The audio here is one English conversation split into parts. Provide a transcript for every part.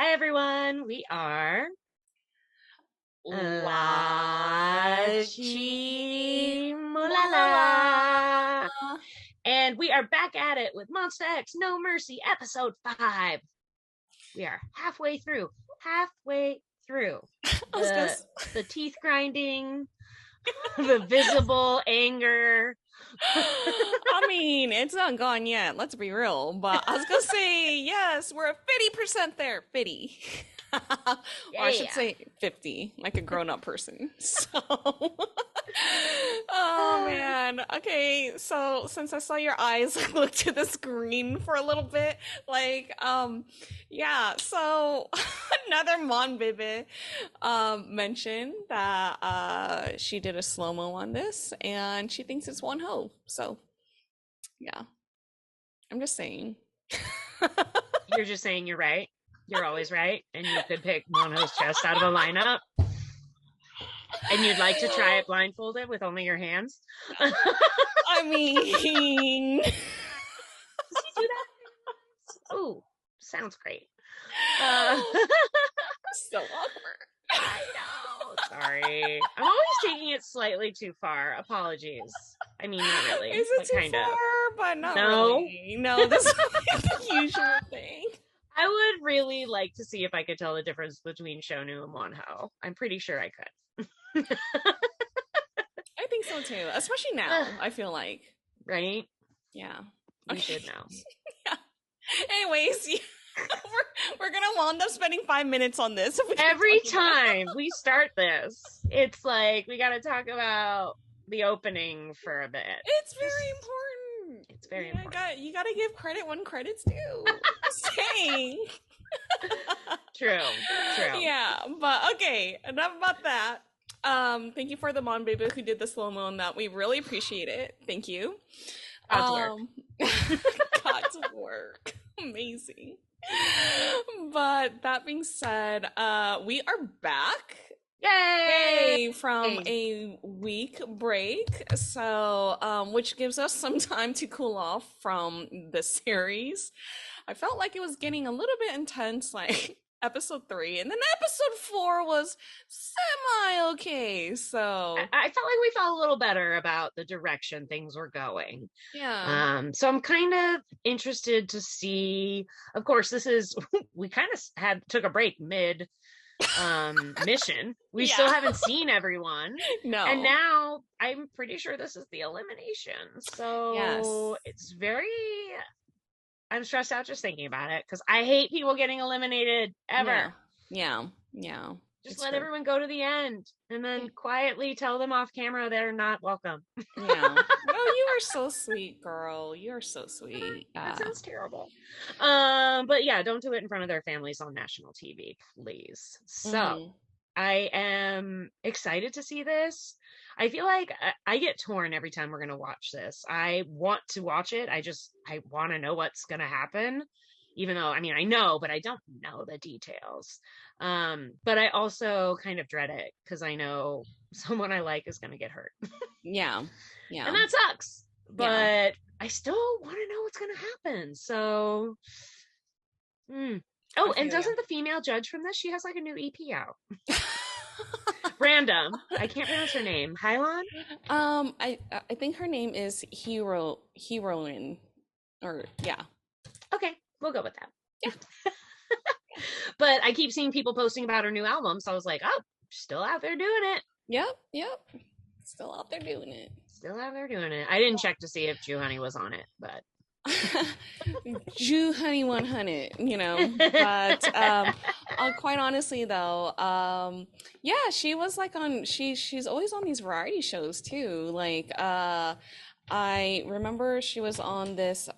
Hi, everyone. We are La La la la. Chimolala. And we are back at it with Monsta X, No Mercy, Ep.5. We are halfway through. I was gonna. The teeth grinding, the visible anger. I mean, it's not gone yet. Let's be real. But I was gonna say yes. We're at 50% there. 50. Or I should Yeah. say 50, like a grown-up person. So, oh man. Okay, so since I saw your eyes look to the screen for a little bit, yeah. So another Mon Bibi mentioned that she did a slow-mo on this, and she thinks it's one ho. So, yeah, I'm just saying. You're just saying you're right. You're always right. And you could pick Mono's chest out of a lineup. And you'd like to try it blindfolded with only your hands? I mean, Does he do that? Ooh, sounds great. so awkward. I know. Sorry. I'm always taking it slightly too far. Apologies. I mean, not really. Is it too kind far? of. But not No. really. No, this is like the usual thing. I would really like to see if I could tell the difference between Shonu and Wonho. I'm pretty sure I could. I think so too, especially now. I feel like, right? Yeah, We should know. Yeah. Anyways, yeah, we're gonna wind up spending 5 minutes on this every time we start this. It's like we got to talk about the opening for a bit. It's very important. It's very important. You gotta give credit when credit's due. Saying. True. Yeah, but okay, enough about that. Thank you for the Mon Baby who did the slow-mo on that. We really appreciate it. Thank you. God's work. God's work. Amazing. But that being said, we are back. Yay! From a week break. So, which gives us some time to cool off from the series. I felt like it was getting a little bit intense, like episode 3, and then episode 4 was semi okay. So I felt like we felt a little better about the direction things were going. yeah. So I'm kind of interested to see. Of course, this is we kind of took a break mid mission. We still haven't seen everyone. No. And now I'm pretty sure this is the elimination. So it's very I'm stressed out just thinking about it because I hate people getting eliminated ever. Yeah. Just let everyone go to the end and then quietly tell them off camera they're not welcome. Yeah. Oh, you are so sweet, girl. You're so sweet. That sounds terrible. But yeah, don't do it in front of their families on national TV, please. So I am excited to see this. I feel like I get torn every time we're going to watch this. I want to watch it. I want to know what's going to happen, even though, I mean, I know, but I don't know the details. But I also kind of dread it because I know someone I like is going to get hurt. Yeah. And that sucks. But I still want to know what's going to happen. So, Oh, and doesn't the female judge from this, she has like a new EP out. Random. I can't pronounce her name. Hylon? I think her name is Heroine. Or yeah. Okay, we'll go with that. Yeah. But I keep seeing people posting about her new album, so I was like, oh, still out there doing it. Yep. Still out there doing it. I didn't check to see if Jew Honey was on it, but Jew Honey 100, but quite honestly though, yeah, she was like she's always on these variety shows too. Like I remember she was on this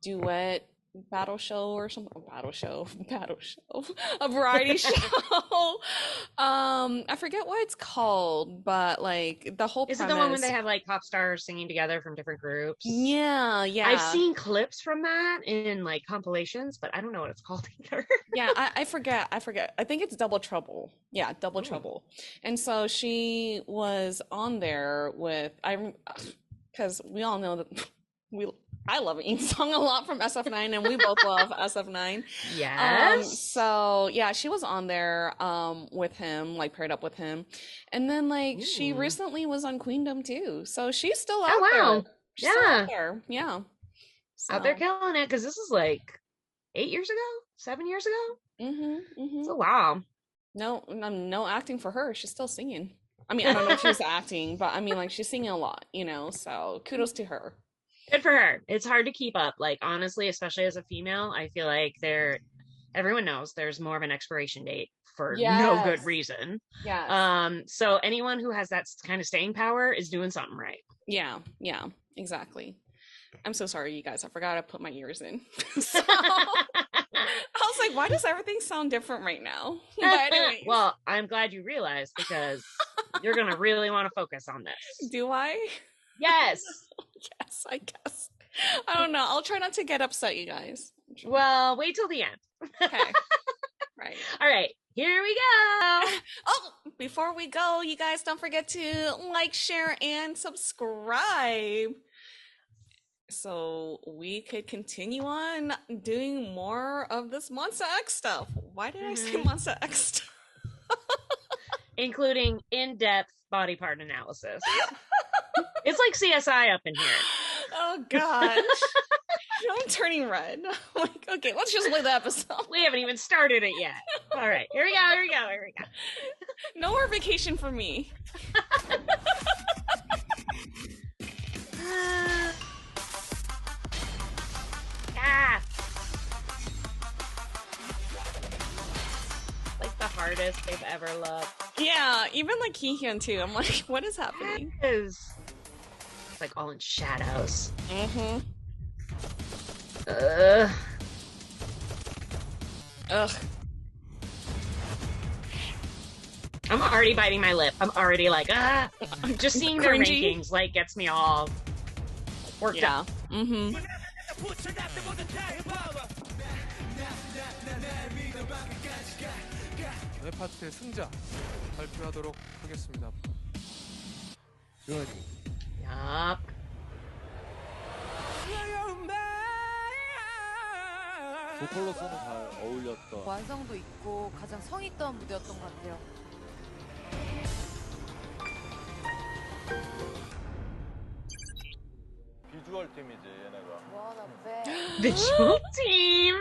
duet battle show or something, a variety show. I forget what it's called, but like the whole is it the one when they have like pop stars singing together from different groups? Yeah. I've seen clips from that in like compilations, but I don't know what it's called either. Yeah, I forget. I think it's Double Trouble. Yeah, Double Trouble. And so she was on there with because we all know that I love Song a lot from SF9, and we both love SF9. Yes. So yeah, she was on there with him, like paired up with him. And then like she recently was on Queendom too. So she's still out there. She's still out there. Yeah. Out there killing it, because this is like 8 years ago, 7 years ago. So wow. No acting for her. She's still singing. I mean, I don't know if she's acting, but I mean, like, she's singing a lot, you know, so kudos to her. Good for her. It's hard to keep up. Like, honestly, especially as a female, I feel like everyone knows there's more of an expiration date for no good reason. Yeah. So anyone who has that kind of staying power is doing something right. Yeah, exactly. I'm so sorry, you guys. I forgot to put my ears in. So, I was like, why does everything sound different right now? But anyways. Well, I'm glad you realized, because you're going to really want to focus on this. Do I? Yes. Yes, I guess. I don't know. I'll try not to get upset, you guys. Well, wait till the end. Okay. Right. All right. Here we go. Oh, before we go, you guys don't forget to like, share, and subscribe, so we could continue on doing more of this Monsta X stuff. Why did I say Monsta X stuff? Including in-depth body part analysis. It's like CSI up in here. Oh gosh. I'm turning red. I'm like, okay, let's just play the episode. We haven't even started it yet. All right, here we go. No more vacation for me. Like the hardest they've ever loved. Yeah, even like Heehyun too. I'm like, what is happening? It's like all in shadows. Ugh. I'm already biting my lip. I'm already like, just seeing their rankings like gets me all worked up. 네 파트의 승자 발표하도록 하겠습니다. Yup. 보컬로서는 잘 어울렸던, 완성도 있고 가장 성 있던 무대였던 것 같아요. 비주얼 팀이지 얘네가. What a band. Visual team.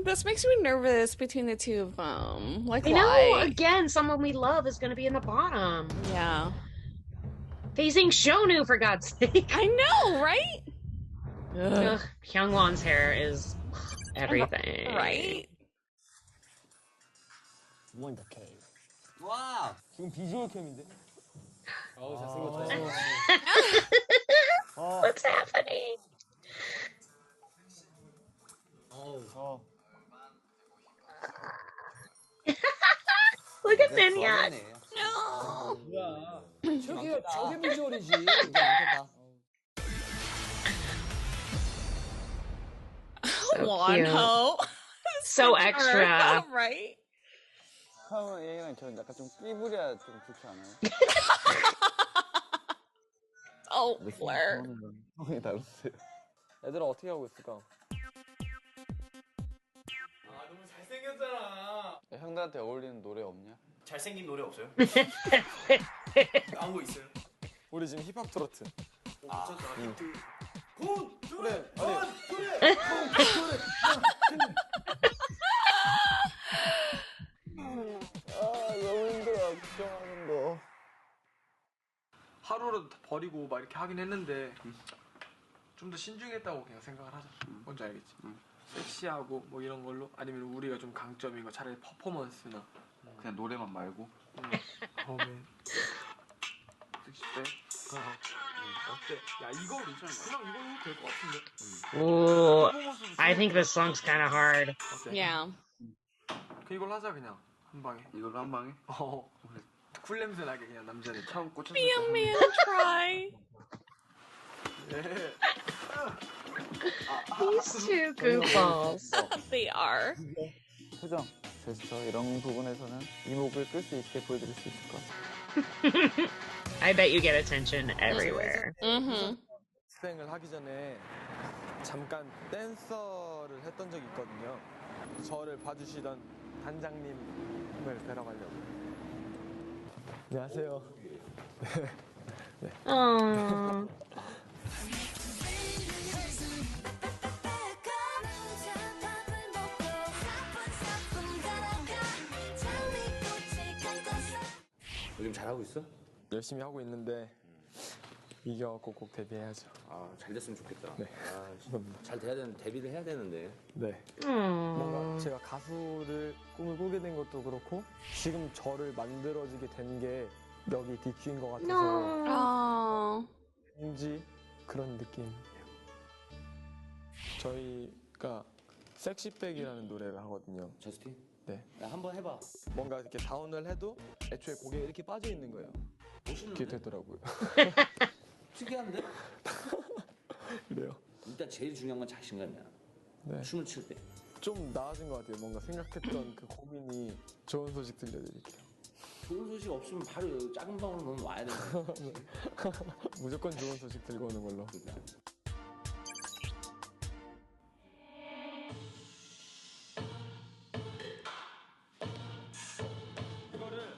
This makes me nervous between the two of them. Like, I why? know, again, someone we love is going to be in the bottom. Yeah. Facing Shonu, for God's sake. I know, right? Ugh, Hyungwon's hair is everything. Right? 원더 케이. 와, 지금 비주얼 캠인데? 잘생겼다. What's happening? Look at Minhyuk. 뭐야? 저게 비주얼이지. Wonho. So extra. Right? 처음에 얘랑 저는 약간 좀 끼부려야 좀 좋지 않아요? Oh, Blair. 성이 다르세요. 애들은 어떻게 하고 있을까? 너무 잘생겼잖아. 형들한테 어울리는 노래 없냐? 잘생긴 노래 없어요? 아무 거 있어요? 우리 지금 힙합 트로트. 괜찮다. 그래, 너무 힘들어, 걱정하는 거. 하루라도 더 버리고 막 이렇게 하긴 했는데 좀 더 신중했다고 그냥 생각을 하자. 뭔지 알겠지? 섹시하고 뭐 이런 걸로, 아니면 우리가 좀 강점인 거 차라리 퍼포먼스나 그냥 노래만 말고. 다음에 섹시백. 어때? 야, 이거 괜찮아. 그냥 이걸로 될 것 같은데. Ooh, I think this song's kind of hard. 어때? Yeah. 이걸로 하자 그냥 한 방에. 이걸로 한 방에? 쿨 냄새 나게 그냥 남자들 처음 꽂혔을 Be a man, try. These two goofballs. They are. 표정, 제스처 이런 부분에서는 이목을 끌 수 있게 보여드릴 수 있을 것 같아요. I bet you get attention everywhere. 수행을 하기 전에 잠깐 댄서를 했던 적이 있거든요. 저를 봐주시던 단장님을 뵈러 가려고. 안녕하세요. 네. 요즘 잘하고 있어? 열심히 하고 있는데 이겨갖고 꼭 데뷔해야죠. 아, 잘 됐으면 좋겠다. 네. 아, 잘 돼야 되는데, 데뷔를 해야 되는데. 네. 뭔가 제가 가수를 꿈을 꾸게 된 것도 그렇고 지금 저를 만들어지게 된 게 여기 DQ인 것 같아서 왠지 그런 느낌이에요. 저희가 섹시백이라는 노래를 하거든요. 저스틴? 네. 한번 해봐. 뭔가 이렇게 다운을 해도 애초에 고개가 이렇게 빠져 있는 거예요. 멋있는데? 그게 되더라고요. 특이한데? 그래요. 일단 제일 중요한 건 자신감이야. 네. 춤을 출 때. 좀 나아진 것 같아요. 뭔가 생각했던 그 고민이 좋은 소식 들려드릴게요. 좋은 소식 없으면 바로 작은 방으로 너는 와야 되는 거야. 무조건 좋은 소식 들고 오는 걸로. 이거를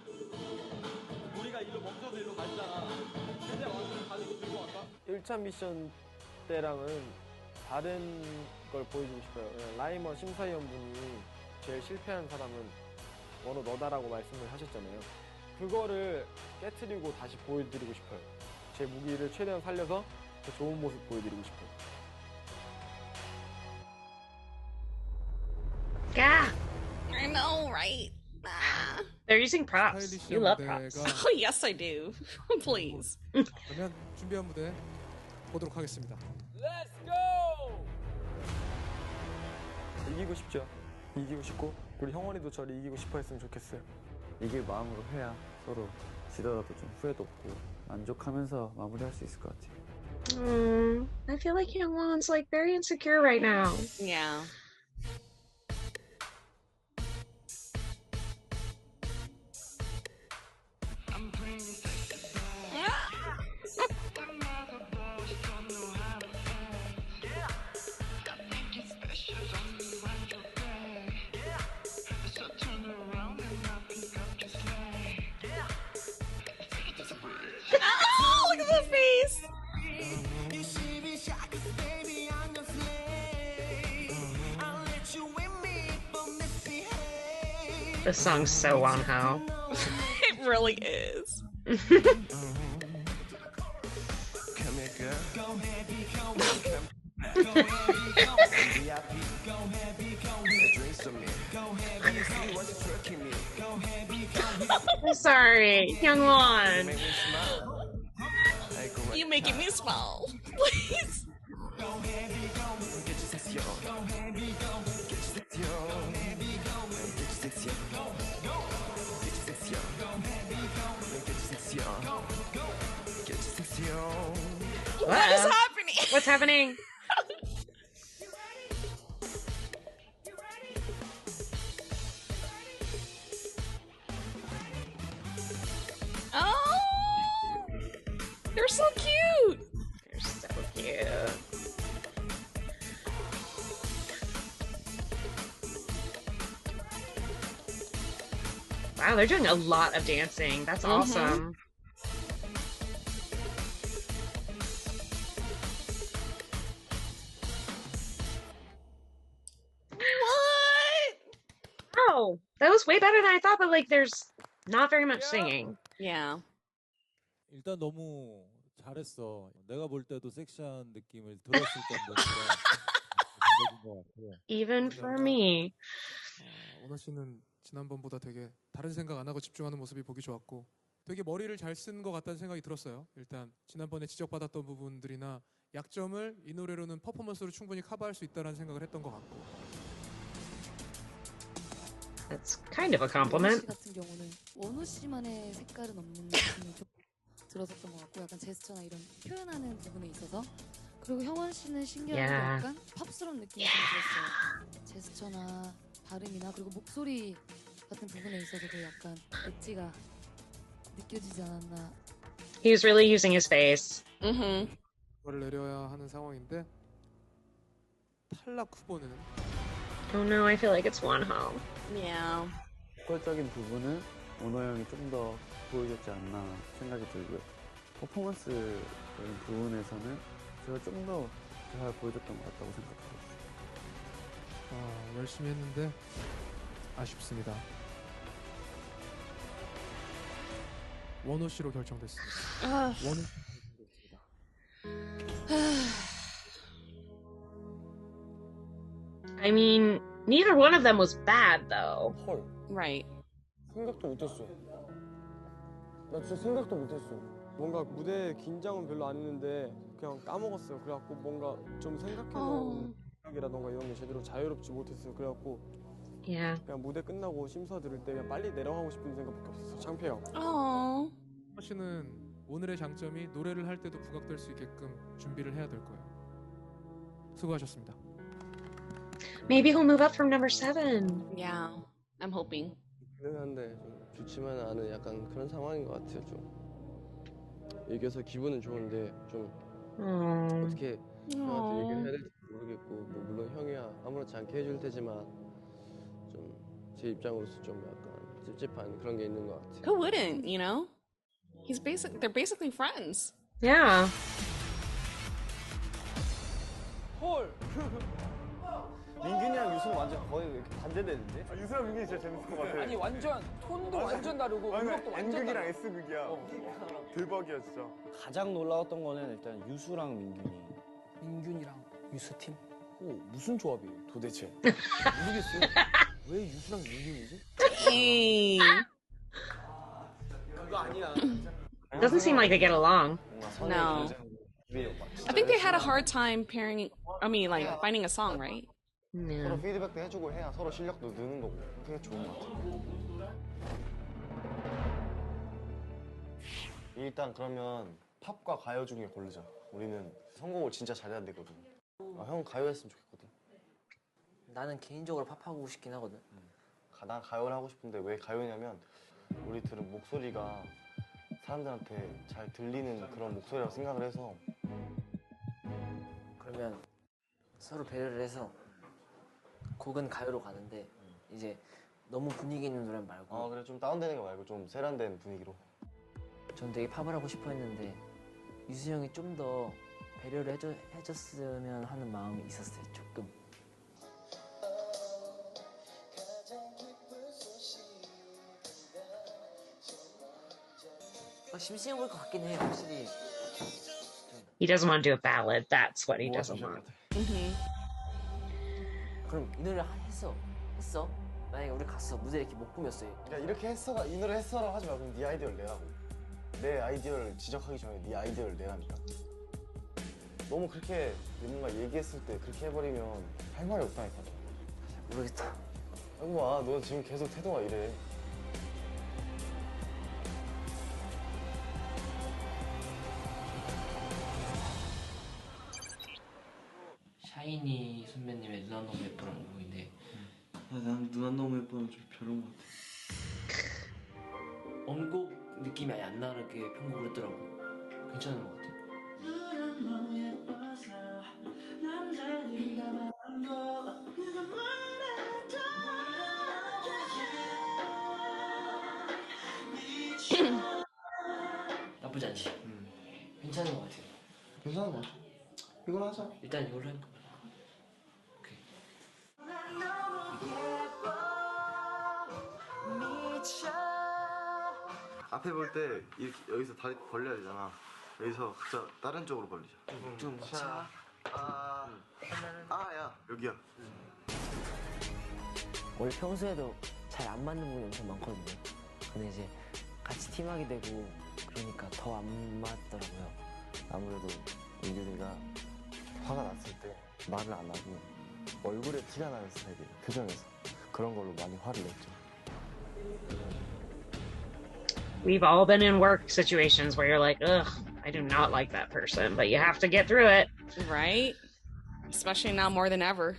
우리가 일로 멈춰서 일로 가잖아. 근데 와서 가지고 들고 갈까? 1차 미션 때랑은 다른 걸 보여주고 싶어요. 라이머 심사위원분이 제일 실패한 사람은 원호 너다라고 말씀을 하셨잖아요. 그거를 깨트리고 다시 보여드리고 싶어요. 제 무기를 최대한 살려서 더 좋은 모습 보여드리고 싶어요. Yeah, I know, right? Ah. they're using props. You love props. Oh, yes, I do. Please. 그러면 준비한 무대 보도록 하겠습니다. 이기고 싶죠. 이기고 싶고 우리 형원이도 저를 이기고 싶어 했으면 좋겠어요. 이길 마음으로 해야 서로 지더라도 좀 후회도 없고 만족하면서 마무리할 수 있을 것 같아요. I feel like Youngwon's like very insecure right now. Yeah. Oh, look at that face! This song's so Wonho. It really is. I'm sorry, Youngwon. You making me smile. Please. What is happening? What's happening? Oh, they're so cute. They're so cute. Wow, they're doing a lot of dancing. That's awesome. What? Oh, that was way better than I thought, but like there's not very much singing. Yeah. 일단 너무 잘했어. 내가 볼 때도 섹시한 느낌을 들었을 정도니까 것 같아요. Even for me. 원호 씨는 지난번보다 되게 다른 생각 안 하고 집중하는 모습이 보기 좋았고 되게 머리를 잘 쓴 것 같다는 생각이 들었어요. 일단 지난번에 지적받았던 부분들이나 약점을 이 노래로는 퍼포먼스로 충분히 커버할 수 있다는 생각을 했던 것 같고. That's kind of a compliment. 원호 씨 같은 경우는 원호 씨만의 색깔은 없는 느낌이 좀 들었었던 것 같고 약간 제스처나 이런 표현하는 부분에 있어서 그리고 형원 씨는 신기하게 약간 팝스러운 느낌이 좀 들었어요. 제스처나 발음이나 그리고 목소리 같은 부분에 있어서도 약간 엣지가 느껴지지 않았나. He's really using his face. Mm-hmm. 결과를 내려야 하는 상황인데 탈락 후보는 Oh no, I feel like it's Wonho. Yeah. 보컬적인 부분은 원호 형이 좀 더 보여줬지 않나 생각이 들고요. 퍼포먼스적인 부분에서는 제가 좀 더 잘 보여줬던 것 같다고 생각하고 있어요. 열심히 했는데 아쉽습니다. 원호 씨로 결정됐습니다. 원호 씨 I mean, neither one of them was bad though. 헐. Right. 생각도 못했어. 나 진짜 생각도 못했어. 뭔가 무대 긴장은 별로 안 했는데 그냥 까먹었어요. 그래갖고 뭔가 좀 생각해놓은 생각이라던가 이런 게 제대로 자유롭지 못했어요. 그래갖고 Yeah. 그냥 무대 끝나고 심사 들을 때 그냥 빨리 내려가고 싶은 생각밖에 없었어. 창피하고. Oh. 씨는 오늘의 장점이 노래를 할 때도 부각될 수 있게끔 준비를 해야 될 거예요. 수고하셨습니다. Maybe he'll move up from number 7. Yeah. I'm hoping. 가능한데 좀 좋지만 않은 약간 그런 상황인 것 같아요. 좀 이겨서 기분은 좋은데 좀 어떻게 형한테 얘기를 해야 될지 모르겠고 뭐 물론 형이야 아무렇지 않게 해줄 테지만 좀 제 입장으로서 좀 약간 찝찝한 그런 게 있는 것 같아요. Who wouldn't, you know? They're basically friends. Yeah. 헐. 민균이랑 유수는 완전 거의 이렇게 반대되는데? 유수랑 민균이 진짜 재밌을 것 같아. 아니 완전 톤도 완전 다르고 음악도 완전 N극이랑 다르고. S극이야. 대박이야 진짜. 가장 놀라웠던 거는 일단 유수랑 민균이. 민균이랑 유수팀? 무슨 조합이에요 도대체? 모르겠어요. 왜 유수랑 민균이지? Hey. 그거 아니야. Doesn't seem like they get along. No. I think they had a hard time finding a song, right? 서로 피드백도 해주고 해야 서로 실력도 느는 거고 그게 좋은 것 같아요. 일단 그러면 팝과 가요 중에 고르자. 우리는 선곡을 진짜 잘해야 되거든. 형 가요 했으면 좋겠거든. 나는 개인적으로 팝하고 싶긴 하거든. 난 가요를 하고 싶은데 왜 가요냐면 우리 들은 목소리가 사람들한테 잘 들리는 그런 목소리라고 생각을 해서. 그러면 서로 배려를 해서 곡은 가요로 가는데 이제 너무 분위기 있는 노래 말고. 그래 좀 다운되는 거 말고 좀 세련된 분위기로. 전 되게 팝을 하고 싶어 했는데 유수 형이 좀 더 배려를 해줬으면 하는 마음이 있었어요. 조금. 심심해 보일 것 같긴 해요, 확실히. He doesn't want to do a ballad. That's what he doesn't want. 그럼 이 노래 했어. 만약에 우리 갔어 무대 이렇게 못 꾸몄어. 야 이렇게 했어가 이 노래 했어라고 하지 말고 네 아이디어를 내라고. 내 아이디어를 지적하기 전에 네 아이디어를 내라니까. 너무 그렇게 뭔가 얘기했을 때 그렇게 해버리면 할 말이 없다니까. 모르겠다. 아이고 와, 너 지금 계속 태도가 이래. 샤이니 선배님의 누나 너무 예뻐라는 곡인데 난 누나 너무 예뻐는 좀 별론 것 같아. 원곡 느낌이 아예 안 나게 편곡을 했더라고. 괜찮은 것 같아. 나쁘지 않지? 괜찮은 것 같아. 괜찮은 것 같아. 이걸 하자. 일단 이걸로 해볼까? 앞에 볼 때 이렇게 여기서 다리 벌려야 되잖아. 여기서 자 다른 쪽으로 벌리자. 자, 야 여기야. 원래 평소에도 잘 안 맞는 부분이 엄청 많거든요. 근데 이제 같이 팀하게 되고 그러니까 더 안 맞더라고요. 아무래도 민균이가 화가 났을 때 말을 안 하고 얼굴에 티가 나는 스타일이에요. 표정에서. 그런 걸로 많이 화를 냈죠. We've all been in work situations where you're like, ugh, I do not like that person, but you have to get through it. Right? Especially now more than ever.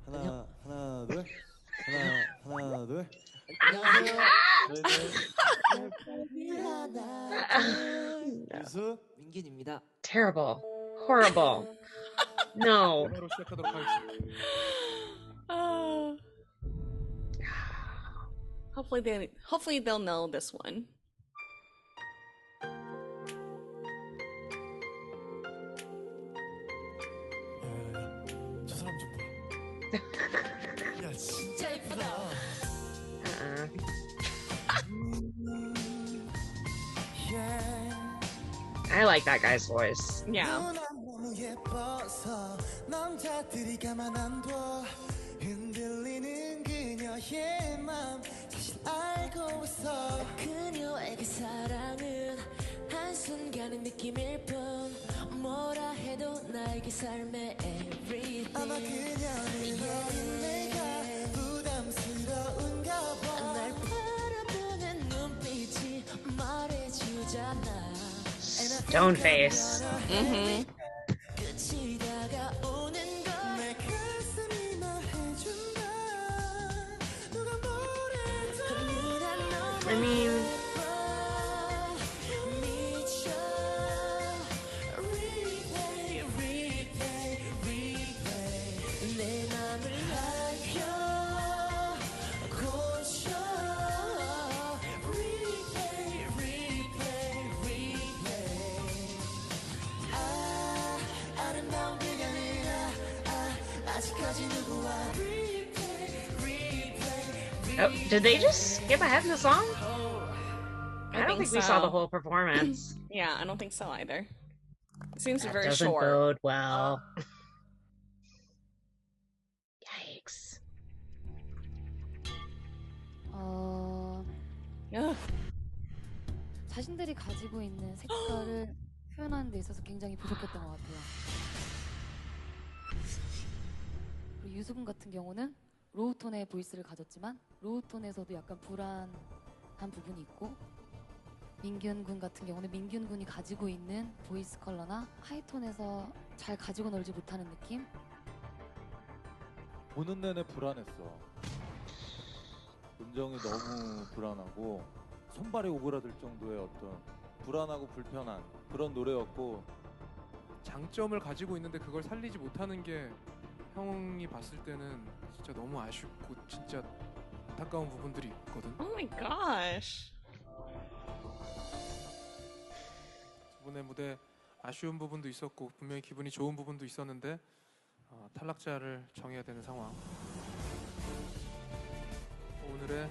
하나, 둘. 유수 민균입니다. Terrible. Horrible. No. 번호로 시작하도록 하겠습니다. Hopefully they'll know this one. 저 사람 좀 봐. 야 진짜 예쁘다. I like that guy's voice. Yeah. 남자들이 가만 안 둬. 흔들리는 그녀의 맘 사실 알고 있어. 그녀에게 사랑은 한순간의 느낌일 뿐 뭐라 해도 나에게 삶의 everything. 아마 그녀는 너는 내가 부담스러운가 봐. 날 바라보는 눈빛이 말해주잖아. Stone face. Mm-hmm. 끝이 다가오는 걸 내 가슴이 말해준다. 누가 뭐래도 I mean, 미쳐. Replay, replay, replay. 내 맘을 날려 고쳐. Replay, replay, replay. 아름다운 그녀는 아직까지 누구와 Replay, replay, oh, did they just skip ahead in the song? I don't think we saw the so. whole performance. Yeah, I don't think so either. It seems That very doesn't short. bode well. Yikes. Ugh. 자신들이 가지고 있는 색깔을 표현하는 데 있어서 굉장히 부족했던 것 같아요. 그리고 유수군 같은 경우는 로우톤의 보이스를 가졌지만 로우톤에서도 약간 불안한 부분이 있고, 민균군 같은 경우는 민균군이 가지고 있는 보이스 컬러나 하이톤에서 잘 가지고 놀지 못하는 느낌? 보는 내내 불안했어. 음정이 너무 불안하고 손발이 오그라들 정도의 어떤 불안하고 불편한 그런 노래였고, 장점을 가지고 있는데 그걸 살리지 못하는 게 형이 봤을 때는 진짜 너무 아쉽고 진짜 안타까운 부분들이 있거든. Oh my gosh. 두 분의 무대 아쉬운 부분도 있었고 분명히 기분이 좋은 부분도 있었는데 탈락자를 정해야 되는 상황. 오늘의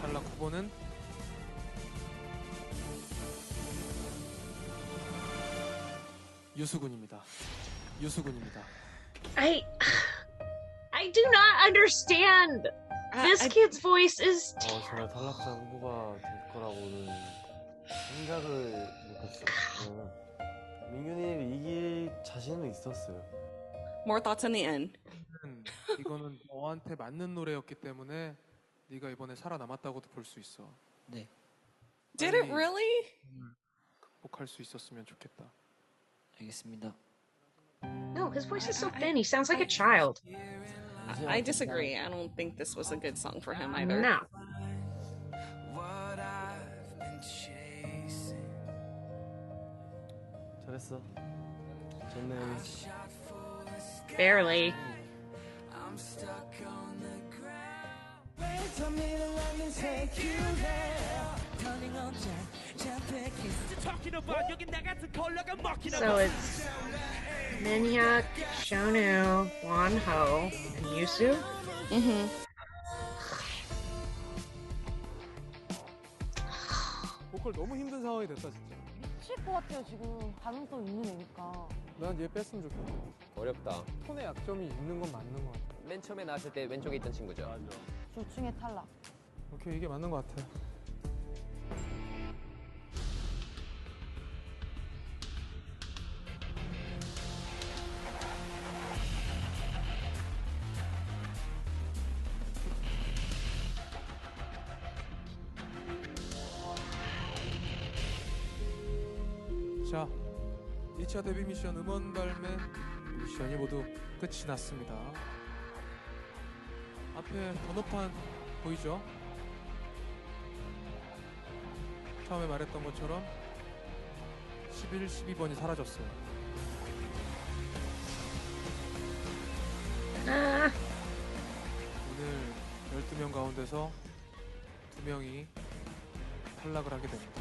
탈락 후보는 유수군입니다. 유수군입니다. I do not understand. This kid's voice is 제가 탈락자 후보가 될 거라고는 생각을 못했어요. 민균이 이길 자신은 있었어요. More thoughts in the end. 이거는 너한테 맞는 노래였기 때문에 네가 이번에 살아남았다고도 볼 수 있어. 네. Did it really? 극복할 수 있었으면 좋겠다. 알겠습니다. No, his voice is so thin. He sounds like a child. I disagree. I don't think this was a good song for him either. No. 잘했어. 좋네요. Barely. So it's Minhyuk, Shonu, Wonho, and Yusu. Mm-hmm. 보컬 너무 힘든 상황이 됐다 진짜. 미칠 것 같아요 지금. 가능성 있는 애니까. 난 얘 뺐으면 좋겠다. 어렵다. 톤의 약점이 있는 건 맞는 것 같아. 맨 처음에 나왔을 때 왼쪽에 있던 친구죠. 맞아. 둘 중에 탈락. 오케이, 이게 맞는 것 같아. 자, 2차 데뷔 미션 음원 발매 미션이 모두 끝이 났습니다. 앞에 번호판 보이죠? 처음에 말했던 것처럼 11, 12번이 사라졌어요. 오늘 12명 가운데서 2명이 탈락을 하게 됩니다.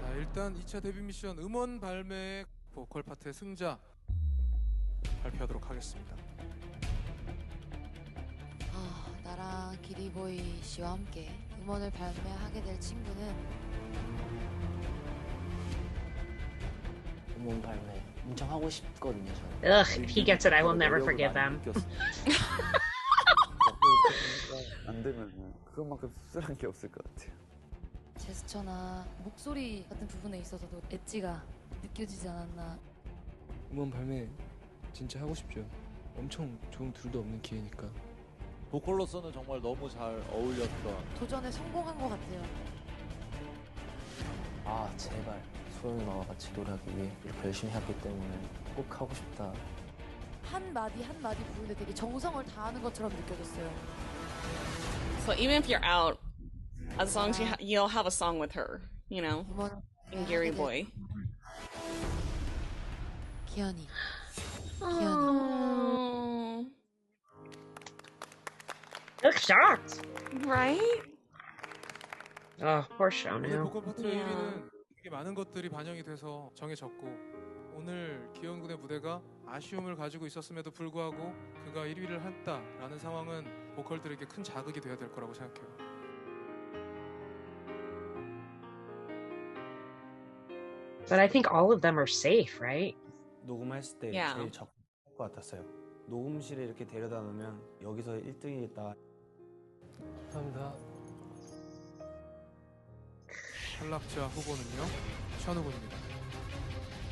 자, 일단 2차 데뷔 미션 음원 발매 보컬 파트의 승자 발표하도록 하겠습니다. 나랑 기리보이 씨와 함께 음원을 발매하게 될 친구는 음원 발매 엄청 하고 싶거든요. 저는. Ugh, if he gets it, I will never forgive them. 안 되면 그것만큼 씁쓸한 게 없을 것 같아요. 제스처나 목소리 같은 부분에 있어서도 엣지가 느껴지지 않았나. 음원 발매 진짜 하고 싶죠. 엄청 좋은 둘도 없는 기회니까. 보컬로서는 정말 너무 잘 어울렸던. 도전에 성공한 것 같아요. 아 제발 소영 누나와 같이 노래하기 위해 이렇게 열심히 했기 때문에 꼭 하고 싶다. 한 마디 한 마디 부분에 되게 정성을 다하는 것처럼 느껴졌어요. So even if you're out, as long as you'll have a song with her, you know, in Gary Boy. 기현이. Oh. Look shocked. Right? Oh, poor 오늘 Shonu. 보컬 파트 1위는 되게 많은 것들이 반영이 돼서 정해졌고 오늘 기현 군의 무대가 아쉬움을 가지고 있었음에도 불구하고 그가 1위를 했다라는 상황은 보컬들에게 큰 자극이 돼야 될 거라고 생각해요. But I think all of them are safe, right? 녹음했을 때 Yeah. 제일 적을 것 같았어요. 녹음실에 이렇게 데려다 놓으면 여기서 1등이겠다. 감사합니다. 탈락자 후보는요 션우 군입니다.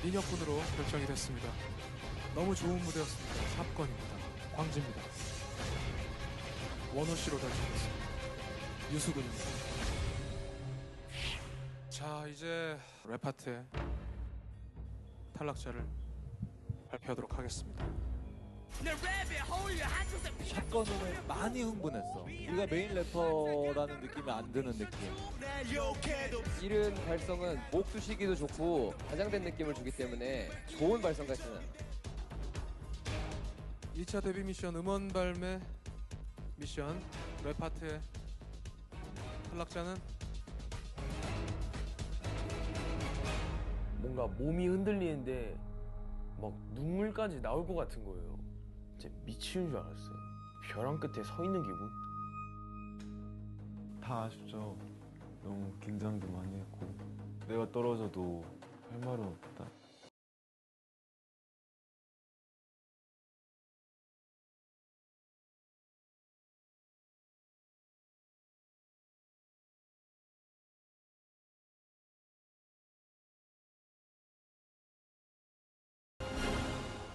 민혁 군으로 결정이 됐습니다. 너무 좋은 무대였습니다. 삽건입니다. 광지입니다. 원호 씨로 결정됐습니다. 유수 군입니다. 자 이제 랩 파트의 탈락자를 발표하도록 하겠습니다. 샷건은 많이 흥분했어. 우리가 메인 래퍼라는 느낌이 안 드는 느낌. 이른 발성은 목 쑤시기도 좋고 가장된 느낌을 주기 때문에 좋은 발성 같지는 않아. 2차 데뷔 미션 음원 발매 미션 랩 파트의 탈락자는 뭔가 몸이 흔들리는데 막 눈물까지 나올 것 같은 거예요. 진짜 미치는 줄 알았어요. 벼랑 끝에 서 있는 기분? 다 아쉽죠. 너무 긴장도 많이 했고 내가 떨어져도 할 말은 없다.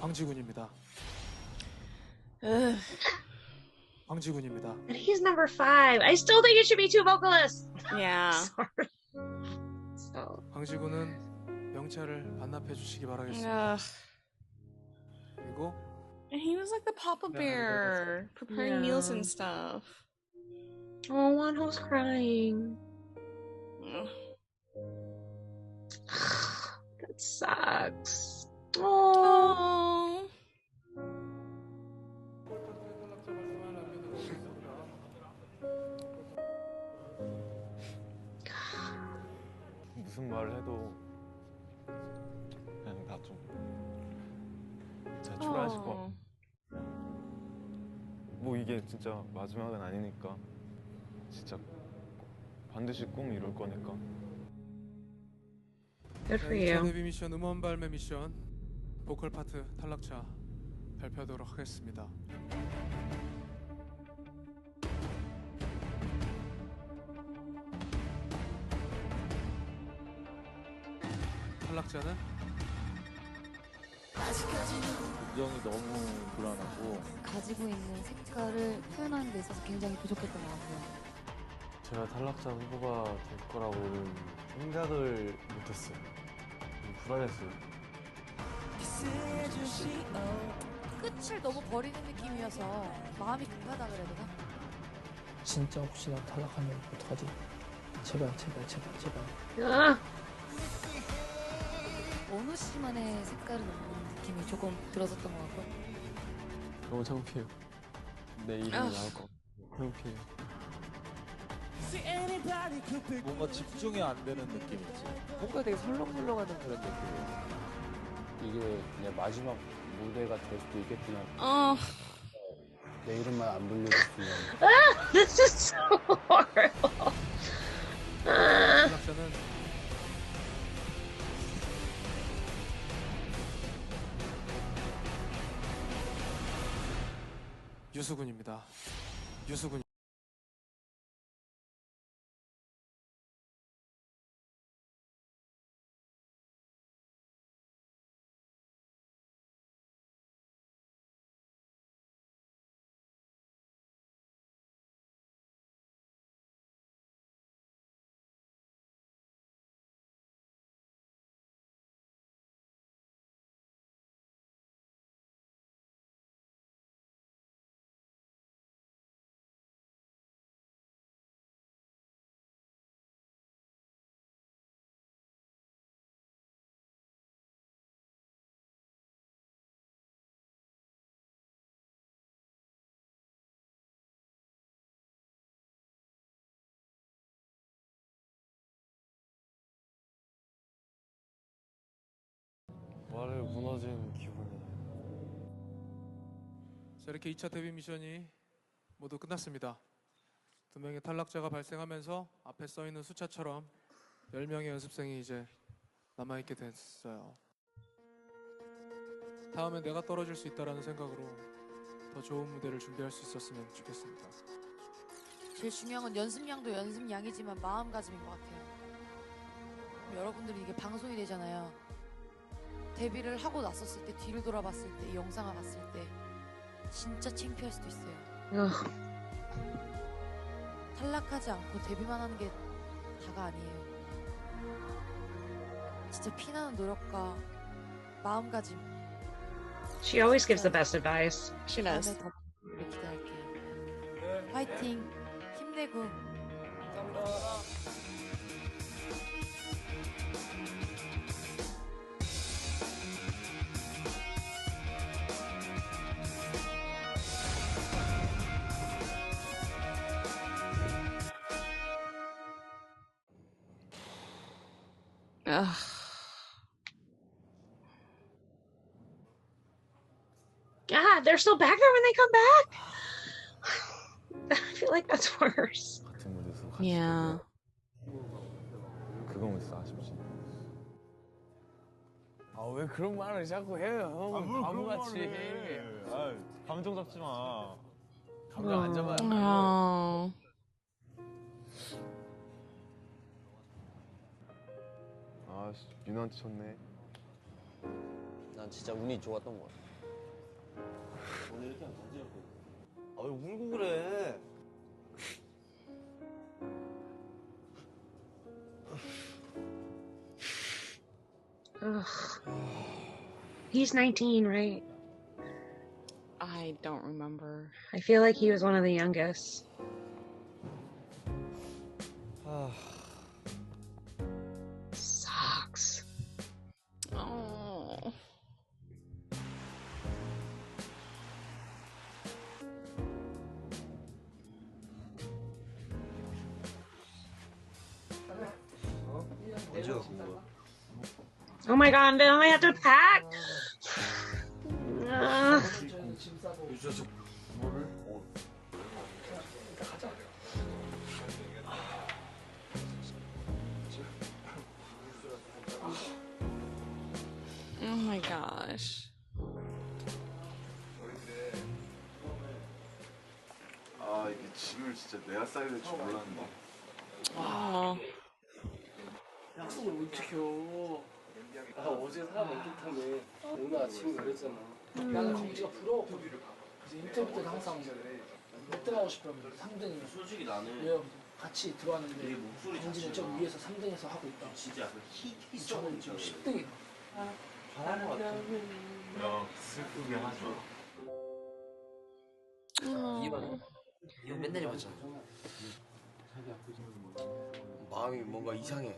광지군입니다. 광지군입니다. And he's number 5. I still think it should be 2 vocalists. Yeah. Sorry. So. 광지군은 명찰을 반납해 주시기 바라겠습니다. 그리고 And he was like the Papa Bear, preparing meals and stuff. Oh, Wonho's crying. That sucks. Oh. 무슨 말을 해도 그냥 다 좀 잘 초라하실 것 같고 뭐 이게 진짜 마지막은 아니니까 진짜 반드시 꼭 이룰 거니까. Good for 2차 you. 데뷔 미션 음원 발매 미션 보컬 파트 탈락자 발표하도록 하겠습니다. 탈락자는 감정이 너무 불안하고 가지고 있는 색깔을 표현하는 데 있어서 굉장히 부족했던 것 같아요. 제가 탈락자 후보가 될 거라고는 생각을 못했어요. 좀 불안했어요. 꽃을 너무 버리는 느낌이어서 마음이 급하다 그래야 되나? 진짜 혹시 나 탈락하면 어떡하지? 제발 제발 제발 제발. 원우 씨만의 색깔은 없는 느낌이 조금 들었었던 것 같고. 너무 창피해요. 내 이름이 나올 것 같고 창피해요. 뭔가 집중이 안 되는 느낌이지. 뭔가 되게 설렁설렁하는 그런 느낌이에요. 이게 그냥 마지막 무대가 될 수도 있겠구나. 내 이름만 안 불려줬으면. This is so horrible. 탈락자는 유수근입니다. 유수근. 말을 무너진 기분이. 자, 이렇게 2차 데뷔 미션이 모두 끝났습니다. 2명의 탈락자가 발생하면서 앞에 써있는 숫자처럼 10명의 연습생이 이제 남아있게 됐어요. 다음에 내가 떨어질 수 있다는 생각으로 더 좋은 무대를 준비할 수 있었으면 좋겠습니다. 제일 중요한 건 연습량도 연습량이지만 마음가짐인 것 같아요. 여러분들이 이게 방송이 되잖아요. 데뷔를 하고 났었을 때 뒤를 돌아봤을 때 이 영상을 봤을 때 진짜 창피할 수도 있어요. 탈락하지 않고 데뷔만 하는 게 다가 아니에요. 진짜 피나는 노력과 마음가짐. She always gives the best advice. She does. 다음에 더 기대할게요. 화이팅! 힘내고. God, they're still back there when they come back? I feel like that's worse. 같은 무대에서 같이 Yeah. 그건 있어 아쉽지. 아 왜 그런 말을 자꾸 해요? 형 바보같이. 감정 잡지 마. 감정 안 잡아요. Oh. 아 윤한테 쳤네. 난 진짜 운이 좋았던 것 같아. 오늘 이렇게 하면 던지고 아 왜 울고 그래? Ugh. He's 19, right? I don't remember. I feel like he was one of the youngest. Sucks. Oh. 언제 갖고 온 거야? Oh my god, now I have to pack. Oh my gosh. 아 이게 짐을 진짜 내가 싸야 될 줄 몰랐네. Oh. 약속을 못 지켜. 나 어제 사람 없기 때문에 오늘 아침에 그랬잖아. 나는 강지가 부러워. 그래서 인터뷰 때도 항상 몇 등 하고 싶으면 3등이야. 솔직히 나는 왜요? 같이 들어왔는데 되게 목소리 강지는 저 자체가 위에서 3등에서 하고 있다. 진짜 약간 저는 지금 10등이다. 잘한 것 같아. 야 슬프게 하지 마. 이거 맨날 입었잖아. 마음이 뭔가 이상해.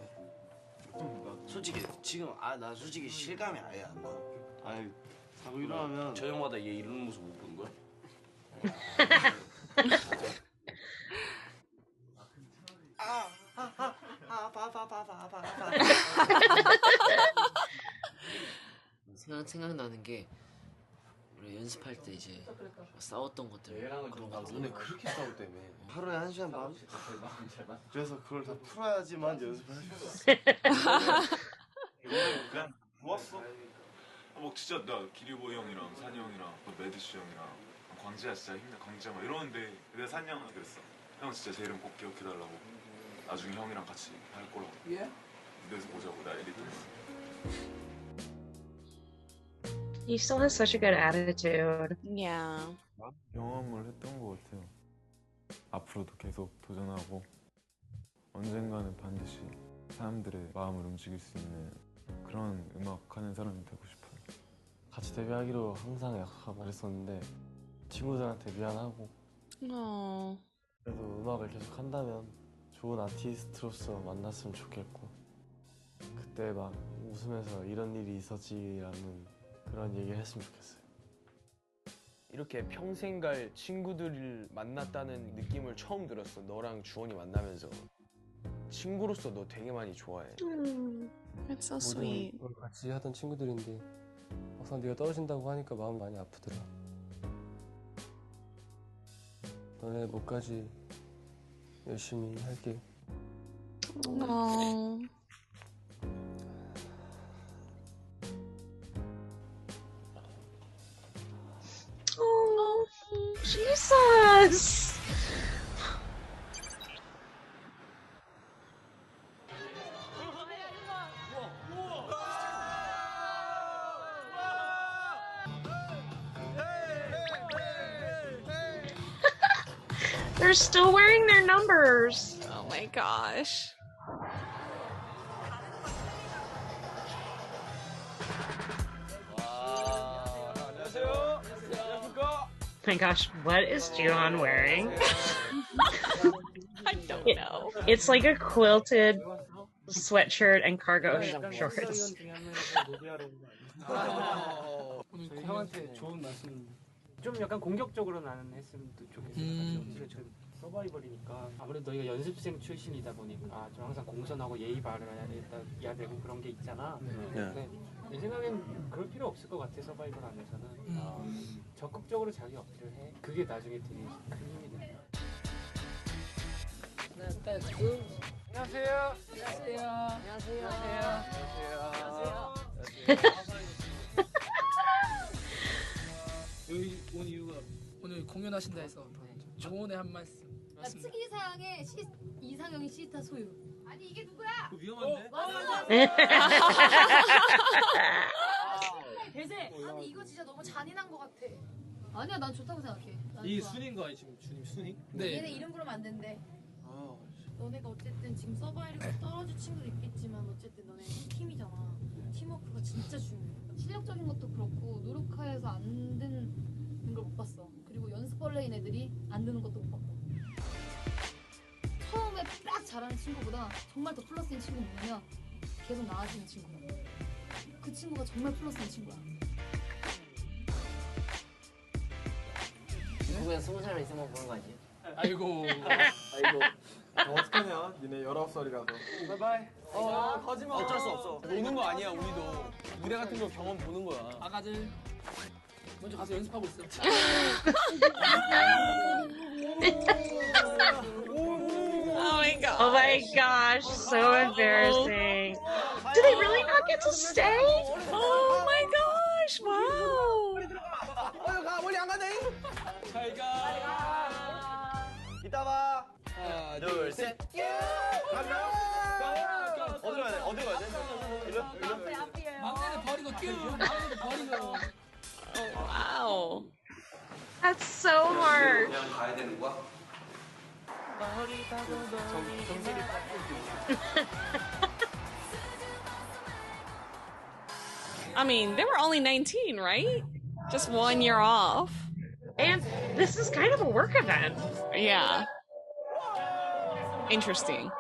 솔직히 지금 나 솔직히 실감이 아예 안 나. 아니 자고 일어나면 저녁마다 얘 이러는 모습 못 보는 거야? 생각나는 게 우리 연습할 때 이제 싸웠던 것들 그런 거. 너네 그렇게 싸웠다며. 하루에 1시간 반? 그래서 그걸 다 풀어야지만 연습을 할 수 있어. 그냥 좋았어. 뭐 진짜 나 기리보이 형이랑 산이 형이랑 매드씨 형이랑 광재야 진짜 힘내 광재 막 이러는데 내가 산이 형한테 그랬어. 형 진짜 제 이름 꼭 기억해달라고. 나중에 형이랑 같이 할 거라고. 무대에서 보자고 나 얘기했어. He still has such a good attitude. Yeah. 경험을 했던 것 같아요. 앞으로도 계속 도전하고 언젠가는 반드시 사람들의 마음을 움직일 수 있는 그런 음악하는 사람이 되고 싶어요. 같이 데뷔하기로 항상 약속하고 그랬었는데 친구들한테 미안하고 그래도 음악을 계속 한다면 좋은 아티스트로서 만났으면 좋겠고 그때 막 웃으면서 이런 일이 있었지라는 그런 얘기를 했으면 좋겠어요. 이렇게 평생 갈 친구들을 만났다는 느낌을 처음 들었어. 너랑 주원이 만나면서 친구로서 너 되게 많이 좋아해. That's so sweet. 모든 걸 같이 하던 친구들인데 막상 네가 떨어진다고 하니까 마음이 많이 아프더라. 너네 목까지 열심히 할게. Oh, Jesus! They're still wearing their numbers. Oh my gosh. My gosh, what is Juhan wearing? I don't know. It's like a quilted sweatshirt and cargo shorts. 오늘 형한테 좋은 말씀 좀 약간 공격적으로 나는 했으면 좋겠어요. 저 서바이벌이니까 아무래도 너희가 연습생 출신이다 보니까 좀 항상 공손하고 예의 바라야 되고 그런 게 있잖아. 근데 내 생각엔 그럴 필요 없을 것 같아. 서바이벌 안에서는 적극적으로 자기 어필을 해. 그게 나중에 되게 큰 힘이 된다. 안녕하세요. 안녕하세요. 안녕하세요. 안녕하세요. 여기 온 이유가 오늘 공연하신다 해서 조언의 한 말씀. 특이사항의 이상형이 시타 소유. 아니 이게 누구야? 위험한데? 대세. 아니 이거 진짜 너무 잔인한 것 같아. 아니야 난 좋다고 생각해. 이 순인 거 아니 지금 주님 순이? 얘네 이름 부르면 안 된대. 너네가 어쨌든 지금 서바이벌 떨어질 친구도 있겠지만 어쨌든 너네 팀이잖아. 팀워크가 진짜 중요해. 실력적인 것도 그렇고 노력하여서 안 되는 걸 못 봤어. 그리고 연습벌레인 애들이 안 되는 것도 못 봤고. 처음에 딱 잘하는 친구보다 정말 더 플러스인 친구 뭐냐면 계속 나아지는 친구야. 그 친구가 정말 플러스인 친구야. 그냥 20살 있으면 보는 거 아니에요? 아이고. 아이고. 어떡하냐? 니네 19살이라서. 바이바이. 거짓말. 어쩔 수 없어. 노는 거 아니야, 우리도. 무대 같은 거 경험 보는 거야. 아가들 먼저 가서 연습하고 있어. Oh my gosh, so embarrassing. Do they really not get to stay? Oh my gosh, wow. 가, 멀리 안 가네. 잘 가. 이따 봐. 하나, 둘, 셋. 어디로 가야 돼? 어디로 가야 돼? 일로? 막내는 버리고 큐. 막내는 버리고. Oh, wow. That's so hard. 그냥 가야 되는 거야? 정신이 I mean, they were only 19, right? Just 1 year off. And this is kind of a work event. Yeah. Interesting.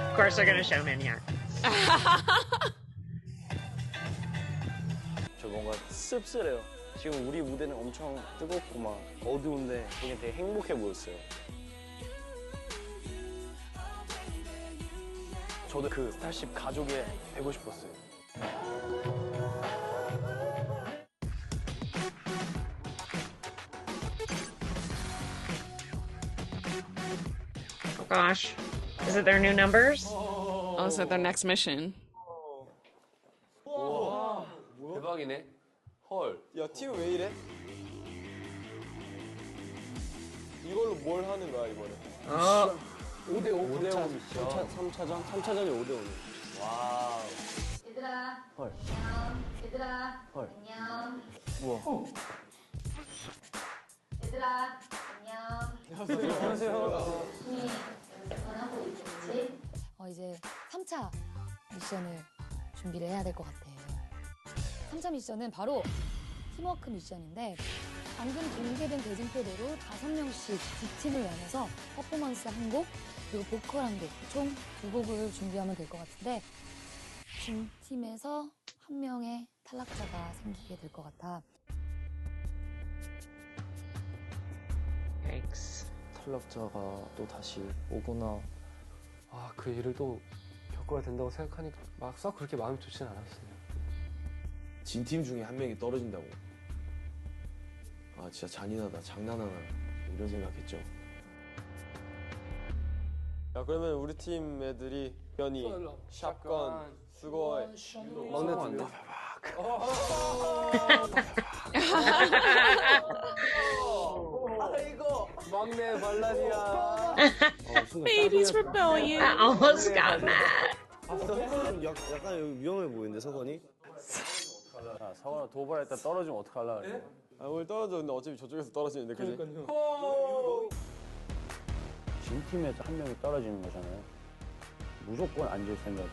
Of course, they're gonna show Maniac. 저 뭔가 씁쓸해요. 지금 우리 무대는 엄청 뜨겁고 막 어두운데 보기엔 되게 행복해 보였어요. 저도 그 스타쉽 가족에 되고 싶었어요. Oh gosh. Is it their new numbers? Oh, is it their next mission? 우와, 대박이네. 헐. 야, 팀 왜 이래? 이걸로 뭘 하는 거야, 이번에? 5대5 5대5 미션. 3차전? 3차전이 5대5. 와우. 얘들아, 헐. 안녕. 얘들아, 헐. 안녕. 우와. 얘들아, 안녕. 안녕하세요. 하고 있겠지? 이제 3차 미션을 준비를 해야 될 것 같아. 3차 미션은 바로 팀워크 미션인데 방금 공개된 대진표대로 5명씩 두 팀을 나눠서 퍼포먼스 한 곡, 그리고 보컬 한 곡, 총 2곡을 준비하면 될 것 같은데 진 팀에서 한 명의 탈락자가 생기게 될 것 같아. 탈락자가 또 다시 오거나 그 일을 또 겪어야 된다고 생각하니까 막상 그렇게 마음이 좋진 않았어요. 진 팀 중에 한 명이 떨어진다고. 아 진짜 잔인하다, 장난하나 이런 생각했죠. 야, 그러면 우리 팀 애들이 연이, 샷건, 스고이, 막내 팀. 아이고, 막내 발라디아. Baby's rebellion. I almost got mad. 좀 약간 위험해 보이는데 서건이? 야, 서건아 도발할 때 떨어지면 어떡하려고 그래? 오늘 떨어져. 근데 어차피 저쪽에서 떨어지는데, 그지? 진 팀에서 한 명이 떨어지는 거잖아요. 무조건 안 질 생각이.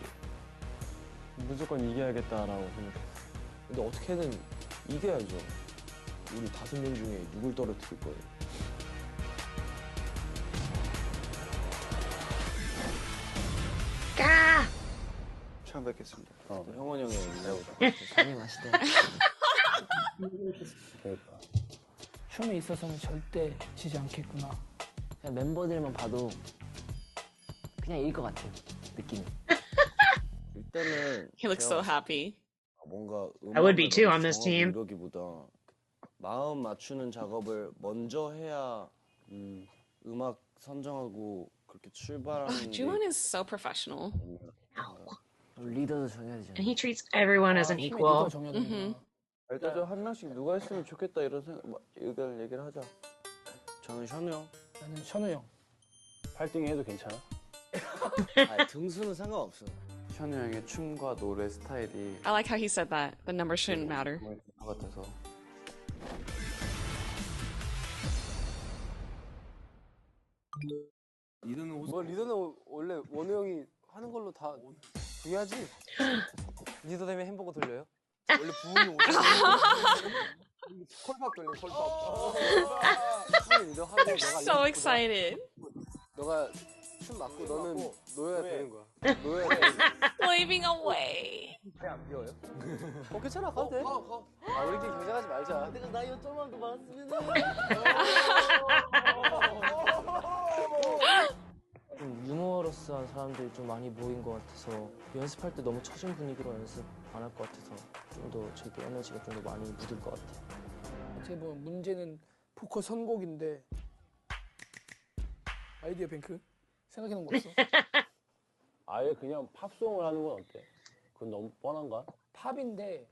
무조건 이겨야겠다라고 생각했어요. 근데 어떻게든 이겨야죠. 우리 5명 중에 누굴 떨어뜨릴 거예요? 까! 처음 뵙겠습니다. 형원 형의 장님 아시대. 그러니까. 춤에 있어서는 절대 지지 않겠구나. 그냥 멤버들만 봐도 그냥 이길 것 같아요. 느낌이. 일단은 He looks so happy. 뭔가 I would be too on this team. 이러기보다 마음 맞추는 작업을 먼저 해야 음악 선정하고 그렇게 출발하는 Juwon is so professional. 리더도 정해야 되잖아. And he treats everyone as an equal. 일단 저 한 명씩 누가 했으면 좋겠다 이런 생각, 얘기를 하자. 저는 션우 형. 나는 션우 형. 8등이 해도 괜찮아? 등수는 상관없어. 션우 형의 춤과 노래 스타일이 I like how he said that. The numbers shouldn't matter. 같아서. 리더는 원래 원우 형이 하는 걸로 다 중요하지? 리더 되면 햄버거 돌려요? 원래 부은이 오잖아. 콜팝 돌려, 콜팝. 리더 하고 So excited. 너가 춤 맞고 너는 노여야 되는 거야. 노여야 돼. Waving away. 배안 비워요? 괜찮아, 가도 돼. 우리끼리 경쟁하지 말자. 내가 나이 좀만 더 많았으면은. 좀 유머러스한 사람들이 좀 많이 모인 것 같아서 연습할 때 너무 처진 분위기로 연습 안 할 것 같아서 좀 더 저기 에너지가 좀 더 많이 묻을 것 같아요. 어떻게 보면 문제는 포커 선곡인데 아이디어 뱅크 생각해 놓은 거 없어? 아예 그냥 팝송을 하는 건 어때? 그건 너무 뻔한가? 팝인데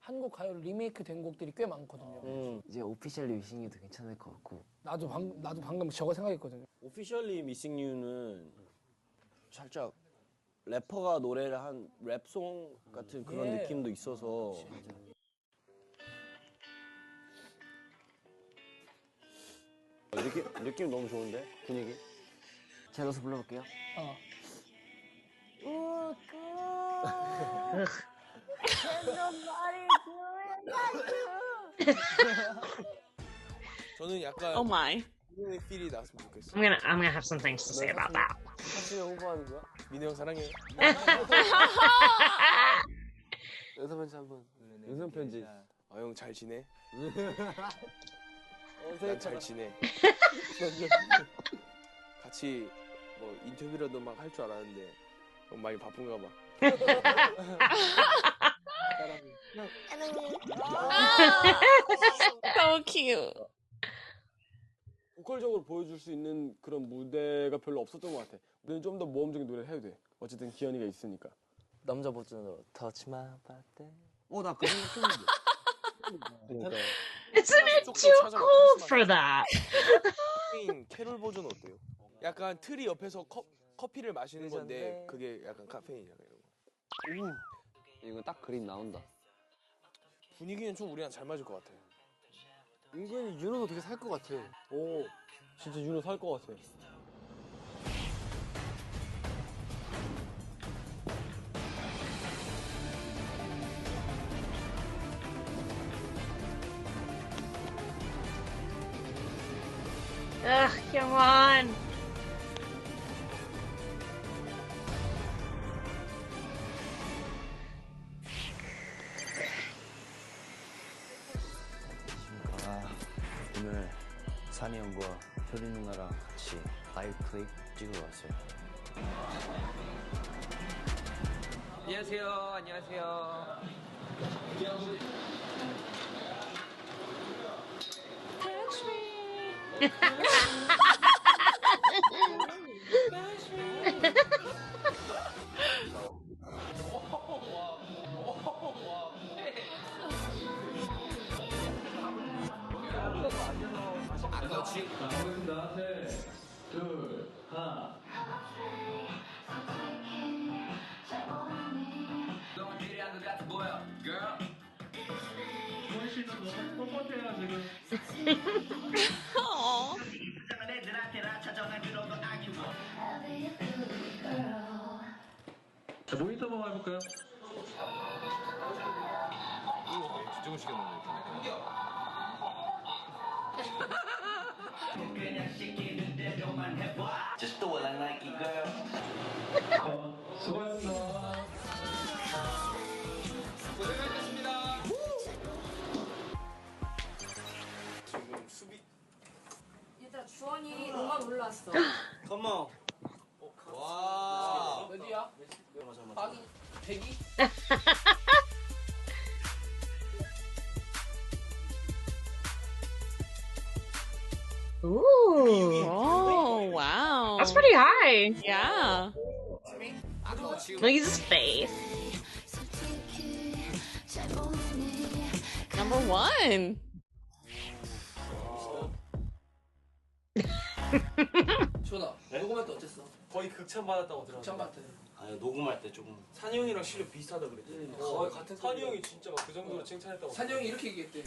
한국 가요 리메이크 된 곡들이 꽤 많거든요. 이제 오피셜리 위싱유도 괜찮을 것 같고. 나도 방금 저거 생각했거든요. 오피셜리 미싱 유는 살짝 래퍼가 노래를 한 랩송 같은 그런 느낌도 있어서 느낌 너무 좋은데? 분위기? 제가 넣어서 불러볼게요. Ugh. 저는 약간 Oh my. 민영의 필이 나왔으면 좋겠어. I'm gonna have some things to say about that. 사실 홍보하는 거야? 민영 사랑해. 영상 편지 한번. 영상 편지. 형 잘 지내? 난 잘 지내. 같이 뭐 인터뷰라도 막 할 줄 알았는데 형 많이 바쁜가 봐. So cute. 보컬적으로 보여줄 수 있는 그런 무대가 별로 없었던 것 같아. 우리는 좀 더 모험적인 노래를 해야 돼. 어쨌든 기현이가 있으니까. 남자 버전으로 Touch My Body. 나 그 생각했는데. 그러니까. It's a bit too cold for that. 카페인 캐롤 버전 어때요? 약간 틀이 옆에서 커피를 마시는 건데 그게 약간 카페인이야 이런 거. 이거 딱 그림 나온다. 분위기는 좀 우리랑 잘 맞을 것 같아. 은근히 윤호도 되게 살 것 같아. 오, 진짜 윤호 살 것 같아. Ugh, come on. 오늘 산이 형과 효린 누나랑 같이 라이브 클립 찍으러 왔어요. 안녕하세요. 안녕하세요. 둘, 하나. 자, 모니터 한번 해볼까요? 집중을 시켰는데. Just throw it like Nike, girl. 수고하셨습니다. 고생하셨습니다. 지금 수비. 얘들아 주원이 음악 올라왔어. 컴온. 와. 어디야? 박이 100이? Ooh. Oh, wow. That's pretty high. Yeah. Look at his face. Number one. 주원아 녹음할 때 어땠어? 거의 극찬 받았다고 들었는데. 극찬 받대. 아니 녹음할 때 조금 산이 형이랑 실력 비슷하다 그랬지. 거의 같은 산이 형이 진짜 막 그 정도로 칭찬했다고. 산이 형이 이렇게 얘기했대.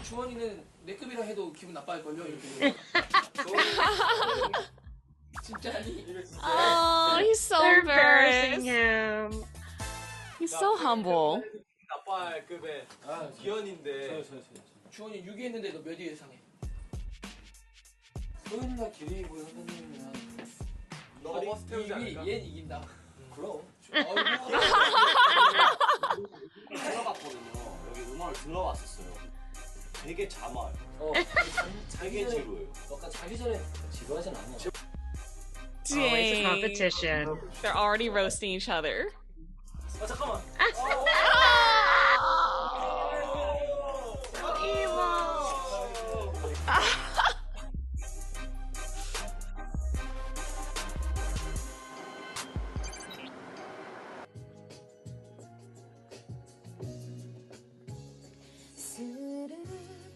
주원이는 내 급이라 해도 기분 나빠할걸요? 이렇게. 진짜니? Oh, he's so They're embarrassing embarrassed. him. He's so humble. 나빠할 급의 기현인데. 주원이 6위 했는데 너 몇 위 예상해? 소윤이나 기린이 보여 선생님이랑 너가 버스 태우지 않을까? 얘는 이긴다. 그럼. 들어봤거든요. 여기 음악을 들어봤었어요. 되게 자말. 되게 지루해요. 아까 자기 전에 지루하진 않아. Oh, it's a competition. They're already roasting each other. 잠깐만. So evil.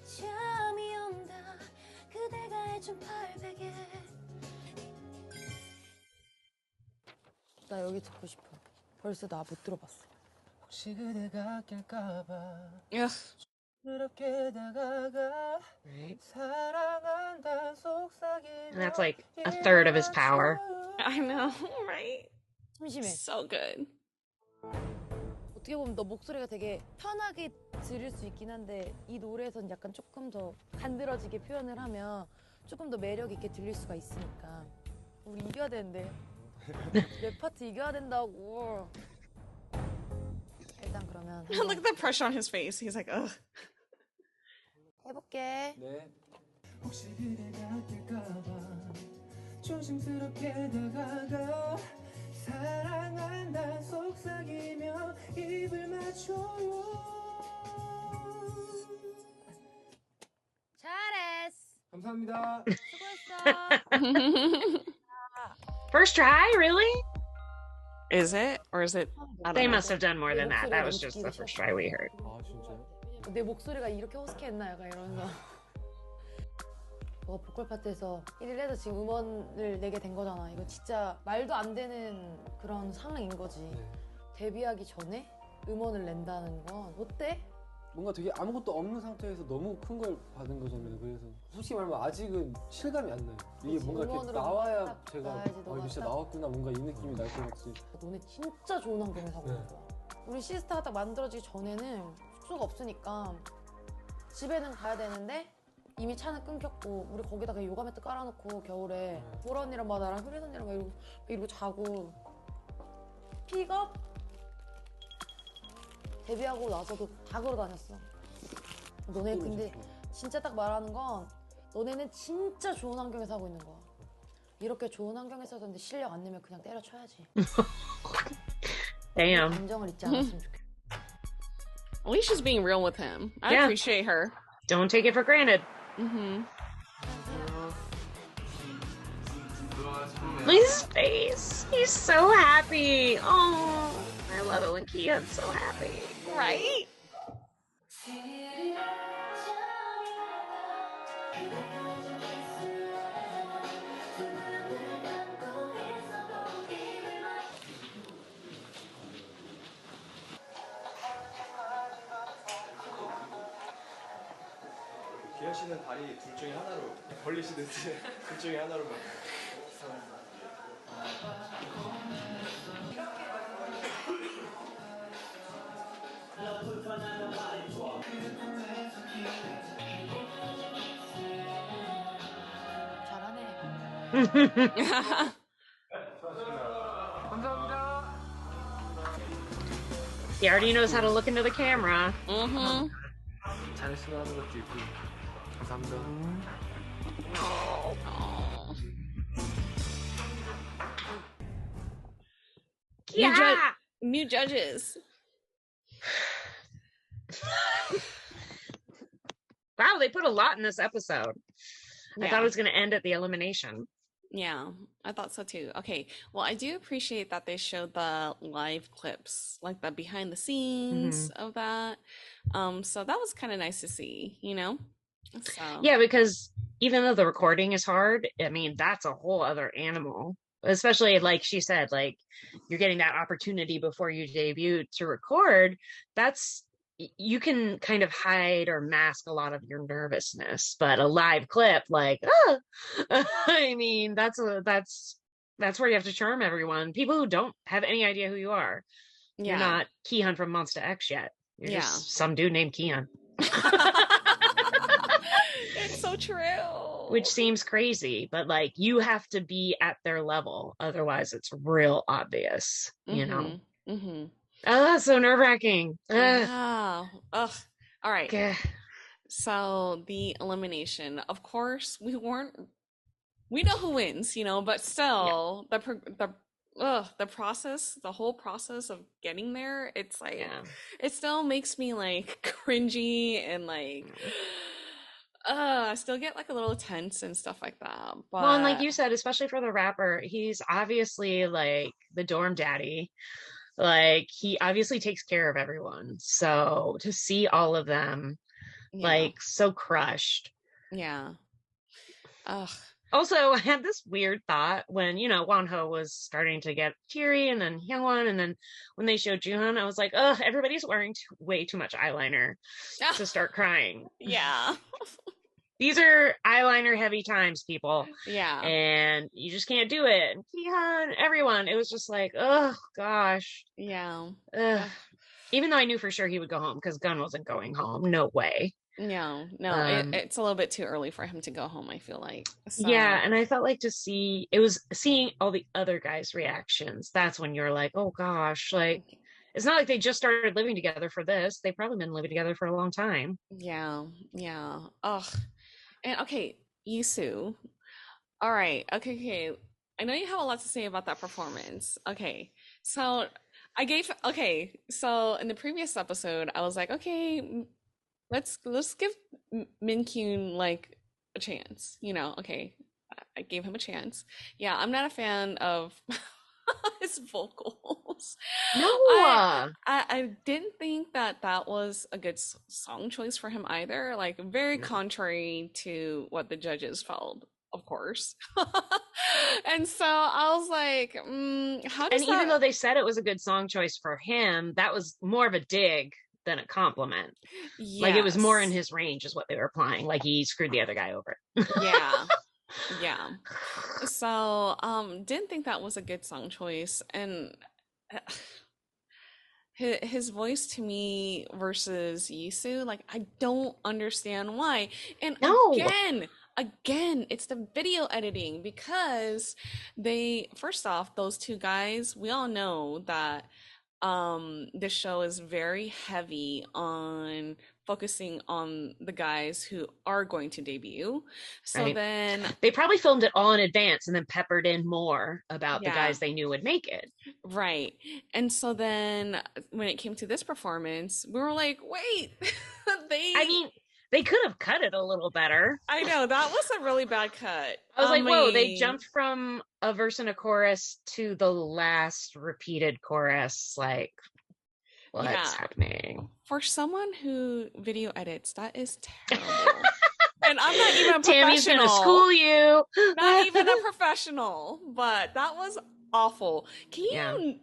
잠이 온다. 그대가 해준 발베개. 나 여기 듣고 싶어. 벌써 나 못 들어봤어. 혹시 그대가 낄까봐 Ugh. 그렇게 다가가 사랑한다 속삭이며 And that's like a third of his power. I know, right? 심심해. So good. 어떻게 보면 너 목소리가 되게 편하게 들을 수 있긴 한데 이 노래에선 약간 조금 더 간드러지게 표현을 하면 조금 더 매력 있게 들릴 수가 있으니까 우리 이겨야 되는데 랩 파트 이겨야 된다고. 일단 그러면 Look at the pressure on his face. He's like, ugh. 해볼게. 네. 혹시 그대가 낄까봐 조심스럽게 다가가 사랑한다 속삭이며 입을 맞춰요. 잘했어. 감사합니다. 수고했어. First try, really? Is it? Or is it? I They don't must know. have done more than that. That was just the first try we heard. 아 진짜요? 내 목소리가 이렇게 허스키했나 약간 이러면서 너가 보컬 파트에서 1위를 해서 지금 음원을 내게 된 거잖아. 이거 진짜 말도 안 되는 그런 상황인 거지. 데뷔하기 전에 음원을 낸다는 건 어때? 뭔가 되게 아무것도 없는 상태에서 너무 큰 걸 받은 거잖아요. 그래서 솔직히 말하면 아직은 실감이 안 나요. 이게 그치, 뭔가 이렇게 음원으로 나와야 딱 제가 나야지, 이거 너가 진짜 딱. 나왔구나 뭔가 이 느낌이 날 것 같지. 너네 진짜 좋은 환경에서 하고 있는 거야. 우리 시스타가 딱 만들어지기 전에는 숙소가 없으니까 집에는 가야 되는데 이미 차는 끊겼고 우리 거기다가 요가 매트 깔아놓고 겨울에 보라 언니랑 막 나랑 효린 언니랑 막 이러고 자고 픽업 데뷔하고 나서도 다 걸어 다녔어. 너네 근데 진짜 딱 말하는 건 너네는 진짜 좋은 환경에서 하고 있는 거야. 이렇게 좋은 환경에서 하는데 실력 안 내면 그냥 때려쳐야지. Damn. 감정을 잊지 않았으면 좋겠어. At least she's being real with him. I Yeah. appreciate her. Don't take it for granted. Mm-hmm. His face. He's so happy. Oh, I love it when Kihyun's so happy. Right? 기현 씨는 다리 둘 중에 하나로 벌리시든지 둘 중에 하나로만. He already knows how to look into the camera. Mm-hmm. 잘했으면 하는 것도 있고. 감사합니다. New judges. Wow, they put a lot in this episode. I Yeah. thought it was going to end at the elimination. Yeah, I thought so too. Okay, well, I do appreciate that they showed the live clips, like the behind the scenes of that. So that was kind of nice to see, you know? So Yeah, because even though the recording is hard, I mean, that's a whole other animal. Especially like she said, like you're getting that opportunity before you debut to record. You can kind of hide or mask a lot of your nervousness, but a live clip, like, I mean, that's where you have to charm everyone. People who don't have any idea who you are. You're Yeah. not Kihyun from Monsta X yet. You're Yeah. just some dude named Kihyun. it's so true. Which seems crazy, but like you have to be at their level. Otherwise, it's real obvious, you know? Mm-hmm. So nerve-wracking. Wow. Ugh. All right. Okay. So the elimination. Of course, we know who wins, you know, but still the process, the whole process of getting there, it's like it still makes me like cringy and like I still get like a little tense and stuff like that. But Well, and like you said, especially for the rapper, he's obviously like the dorm daddy. Like he obviously takes care of everyone. So to see all of them like so crushed. Yeah. Ugh. Also, I had this weird thought when, you know, Wonho was starting to get teary and then Hyungwon, and then when they showed Joohyun, I was like, ugh, everybody's wearing way too much eyeliner to start crying. Yeah. These are eyeliner heavy times, people. Yeah. And you just can't do it. And Kihan, everyone, it was just like, oh gosh. Yeah. Ugh. Even though I knew for sure he would go home because Gunn wasn't going home. No way. No, it's a little bit too early for him to go home, I feel like. So. Yeah, and I felt like seeing all the other guys' reactions. That's when you're like, oh gosh, like it's not like they just started living together for this. They've probably been living together for a long time. Yeah, yeah. Ugh. And okay, Yisu. All right. Okay. I know you have a lot to say about that performance. Okay. So so in the previous episode, I was like, okay, let's give Min Kyun like a chance. Okay. I gave him a chance. Yeah, I'm not a fan of his vocals. No. I didn't think that was a good song choice for him either. Like very contrary to what the judges felt, of course. And so I was like, how does even though they said it was a good song choice for him, that was more of a dig than a compliment. Yes. Like it was more in his range is what they were applying. Like he screwed the other guy over. Yeah. Yeah. So, didn't think that was a good song choice. And his voice to me versus Yisu, like I don't understand why. And again, it's the video editing because first off, those two guys, we all know that this show is very heavy on focusing on the guys who are going to debut. So right. Then they probably filmed it all in advance and then peppered in more about the guys they knew would make it. Right. And so then when it came to this performance, we were like, wait, they could have cut it a little better. I know, that was a really bad cut. I was like, whoa, they jumped from a verse and a chorus to the last repeated chorus. Like, what's happening? For someone who video edits, that is terrible. And I'm not even a professional. Tammy's gonna school you. Not even a professional, but that was awful. Can you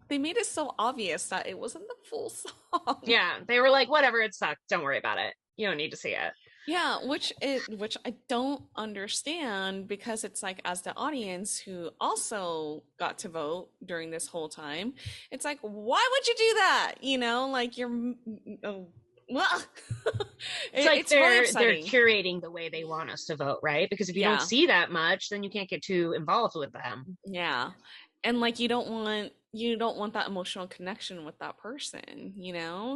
they made it so obvious that it wasn't the full song. Yeah, they were like, whatever, it sucked. Don't worry about it. You don't need to see it. Yeah, which I don't understand because it's like as the audience who also got to vote during this whole time, it's like, why would you do that? Like you're well, it's like they're really curating the way they want us to vote, right? Because if you don't see that much, then you can't get too involved with them. Yeah, and like you don't want that emotional connection with that person,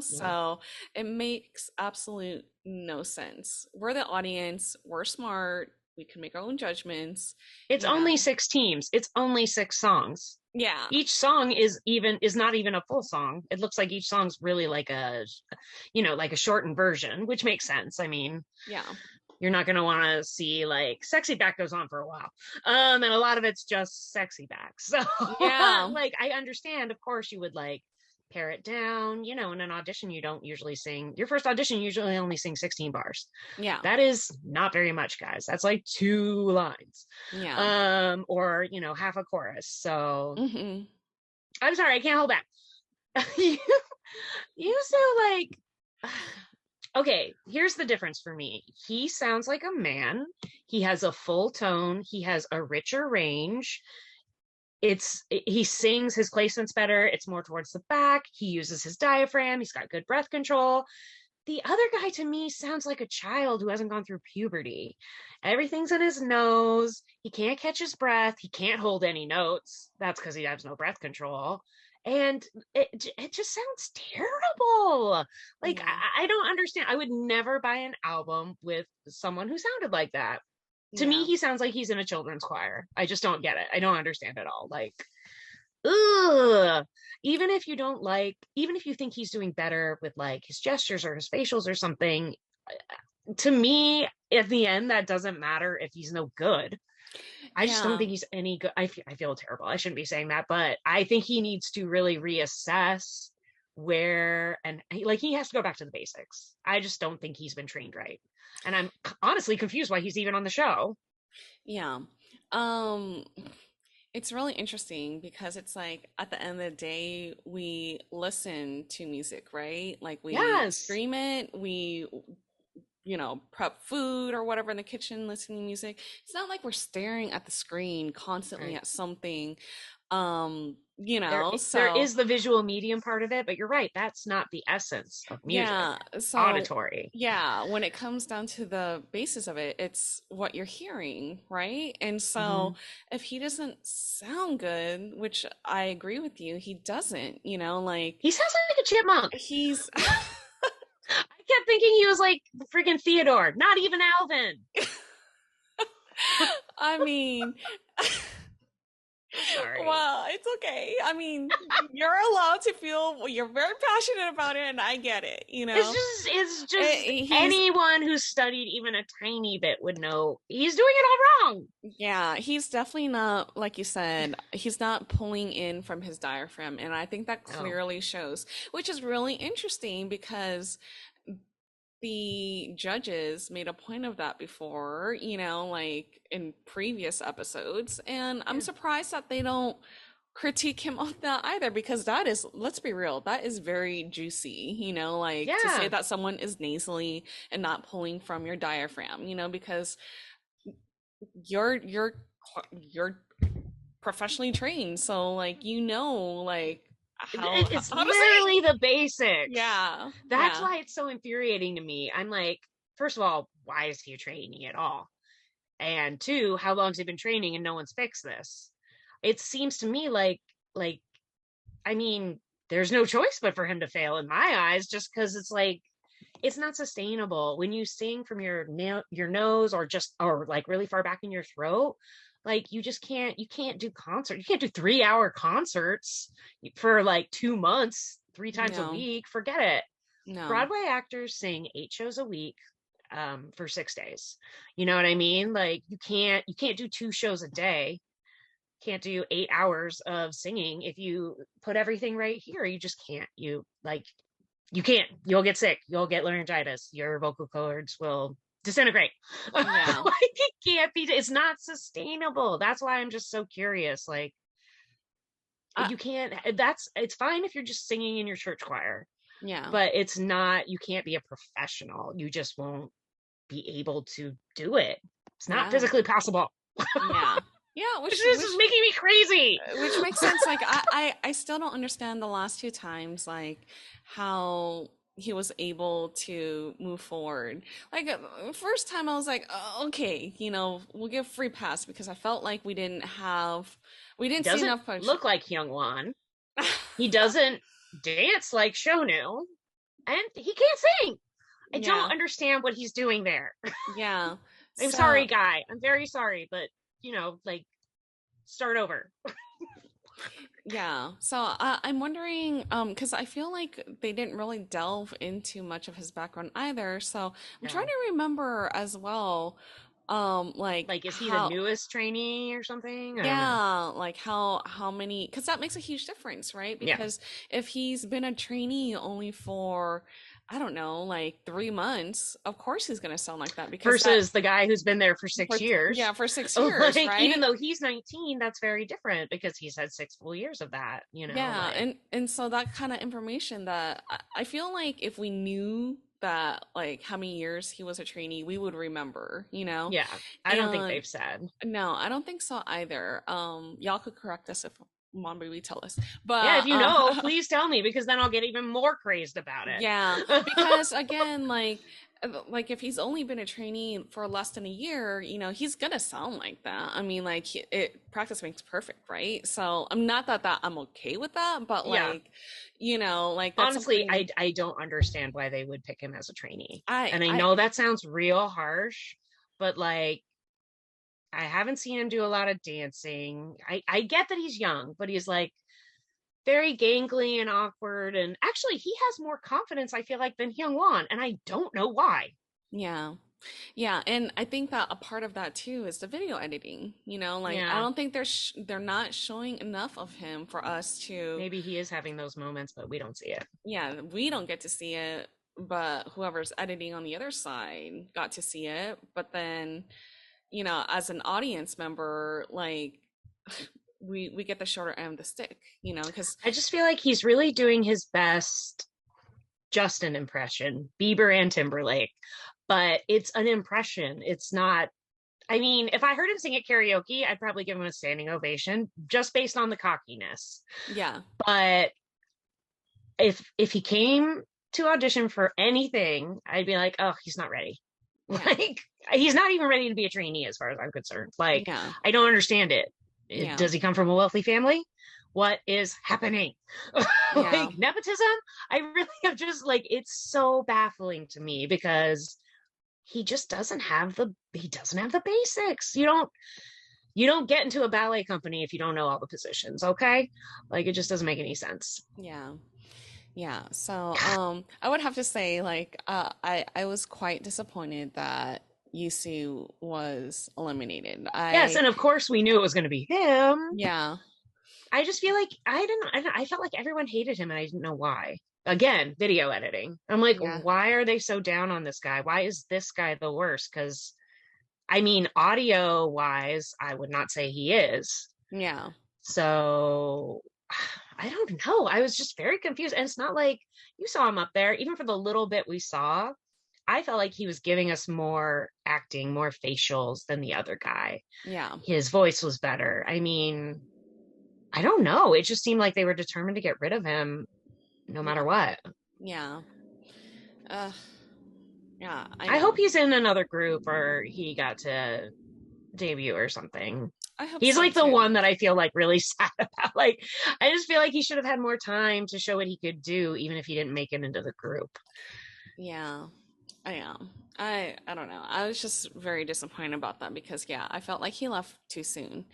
So it makes absolute no sense. We're the audience. We're smart. We can make our own judgments. It's only 6 teams. It's only 6 songs. Yeah. Each song is not even a full song. It looks like each song's really like a shortened version, which makes sense. I mean, yeah. You're not going to want to see like Sexy Back goes on for a while. And a lot of it's just Sexy Back. So yeah, like I understand, of course you would like pare it down, in an audition you don't usually sing. Your first audition you usually only sing 16 bars. Yeah. That is not very much, guys. That's like 2 lines. Yeah. Or, half a chorus. So I'm sorry, I can't hold back. you so like okay, here's the difference for me. He sounds like a man. He has a full tone. He has a richer range. He sings, his placement's better. It's more towards the back. He uses his diaphragm. He's got good breath control. The other guy to me sounds like a child who hasn't gone through puberty. Everything's in his nose. He can't catch his breath. He can't hold any notes. That's because he has no breath control. And it just sounds terrible. Like, I don't understand. I would never buy an album with someone who sounded like that. To me, he sounds like he's in a children's choir. I just don't get it. I don't understand at all. Like, ugh. Even if you think he's doing better with like his gestures or his facials or something, to me, at the end, that doesn't matter if he's no good. I just don't think he's any good. I feel terrible. I shouldn't be saying that, but I think he needs to really reassess he has to go back to the basics. I just don't think he's been trained right. And I'm honestly confused why he's even on the show. Yeah. It's really interesting because it's like at the end of the day, we listen to music, right? Like we stream it, we prep food or whatever in the kitchen, listening to music. It's not like we're staring at the screen constantly at something. There So is the visual medium part of it, but you're right, that's not the essence of music. so Auditory. when it comes down to the basis of it, it's what you're hearing, right? And so if he doesn't sound good, which I agree with you, he doesn't, like he sounds like a chipmunk. He's I kept thinking he was like the freaking Theodore, not even Alvin. I mean, sorry. Well, it's okay. I mean, you're allowed to feel, you're very passionate about it, and I get it, It's just anyone who's studied even a tiny bit would know he's doing it all wrong. Yeah, he's definitely not, like you said, he's not pulling in from his diaphragm, and I think that clearly shows, which is really interesting because the judges made a point of that before, like in previous episodes, and I'm surprised that they don't critique him on that either, because that is, let's be real, that is very juicy, to say that someone is nasally and not pulling from your diaphragm, because you're professionally trained, so like it's literally the basics. Yeah. That's why it's so infuriating to me. I'm like, first of all, why is he training at all? And two, how long has he been training and no one's fixed this? It seems to me like I mean, there's no choice but for him to fail in my eyes, just because it's like, it's not sustainable when you sing from your nose or like really far back in your throat. Like you can't do concerts. You can't do 3-hour concerts for like 2 months, 3 times a week. Forget it. No. Broadway actors sing 8 shows a week for 6 days. You know what I mean? Like you can't do 2 shows a day. Can't do 8 hours of singing. If you put everything right here, you just can't. You can't. You'll get sick. You'll get laryngitis. Your vocal cords will disintegrate. Yeah. Like it can't be. It's not sustainable. That's why I'm just so curious. Like you can't. It's fine if you're just singing in your church choir. Yeah. But it's not. You can't be a professional. You just won't be able to do it. It's not physically possible. Yeah, which is making me crazy. Which makes sense. Like I still don't understand the last 2 times, like how he was able to move forward. Like first time I was like, oh, okay, we'll give free pass, because I felt like we didn't see enough punch. Look like Hyungwon. He doesn't dance like Shonu, and he can't sing. I don't understand what he's doing there. Yeah. I'm sorry, guy. I'm very sorry, but like start over. Yeah. So I'm wondering, because I feel like they didn't really delve into much of his background either. So I'm trying to remember as well, like is he the newest trainee or something? Like how many, because that makes a huge difference, right? Because if he's been a trainee only for, I don't know, like 3 months, of course he's going to sound like that. Because versus the guy who's been there for 6 years. Yeah, for 6 years, like, right? Even though he's 19, that's very different because he's had 6 full years of that, Yeah, like, and so that kind of information that I feel like if we knew that, like how many years he was a trainee, we would remember, Yeah, I don't think they've said. No, I don't think so either. Y'all could correct us if Mom Baby tell us, but yeah, if you know, please tell me, because then I'll get even more crazed about it. Yeah, because again, like if he's only been a trainee for less than a year, he's gonna sound like that. I mean, like practice makes perfect, right? So I'm not that I'm okay with that, but like, like that's honestly, I don't understand why they would pick him as a trainee. I know that sounds real harsh, but like, I haven't seen him do a lot of dancing. I get that he's young, but he's like very gangly and awkward. And actually, he has more confidence, I feel like, than Hyungwon, and I don't know why. Yeah. Yeah, and I think that a part of that too is the video editing. I don't think they're not showing enough of him for us to. Maybe he is having those moments, but we don't see it. Yeah, we don't get to see it, but whoever's editing on the other side got to see it. But then, as an audience member, like we get the shorter end of the stick, because I just feel like he's really doing his best Justin impression, Bieber and Timberlake. but it's an impression. It's not, I mean, if I heard him sing at karaoke, I'd probably give him a standing ovation just based on the cockiness. Yeah. But if he came to audition for anything, I'd be like, oh, he's not ready. Yeah. Like, he's not even ready to be a trainee as far as I'm concerned. Like, Yeah. I don't understand it. Yeah. Does he come from a wealthy family? What is happening? Yeah. Like, nepotism? I really am just like, it's so baffling to me because he just doesn't have the basics. You don't get into a ballet company if you don't know all the positions, okay? Like, it just doesn't make any sense. Yeah. Yeah. So I would have to say, like, I was quite disappointed that Yusu was eliminated. Yes, and of course we knew it was going to be him. Yeah. I just feel like I felt like everyone hated him and I didn't know why. Again, video editing. I'm like, Yeah. why are they so down on this guy? Why is this guy the worst? Because, I mean, audio wise, I would not say he is. Yeah. So I don't know. I was just very confused. And it's not like you saw him up there. Even for the little bit we saw, I felt like he was giving us more acting, more facials than the other guy. Yeah. His voice was better. I mean, I don't know. It just seemed like they were determined to get rid of him no matter what. Yeah. Yeah. I hope he's in another group or he got to debut or something. I hope He's so, like the too. one that I feel like really sad about. Like, I just feel like he should have had more time to show what he could do, even if he didn't make it into the group. Yeah, I am. I don't know. I was just very disappointed about that because yeah, I felt like he left too soon.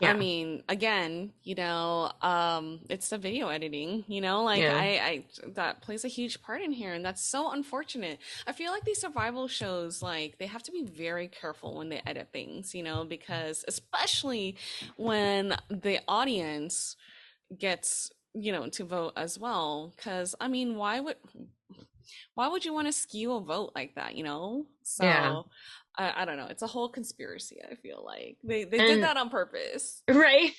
Yeah. I mean, again, it's the video editing, like Yeah. I that plays a huge part in here, and that's so unfortunate. I feel like these survival shows, like, they have to be very careful when they edit things, because especially when the audience gets, to vote as well. Because I mean, why would you want to skew a vote like that, So Yeah. I don't know. It's a whole conspiracy, I feel like. They did And- that on purpose. Right?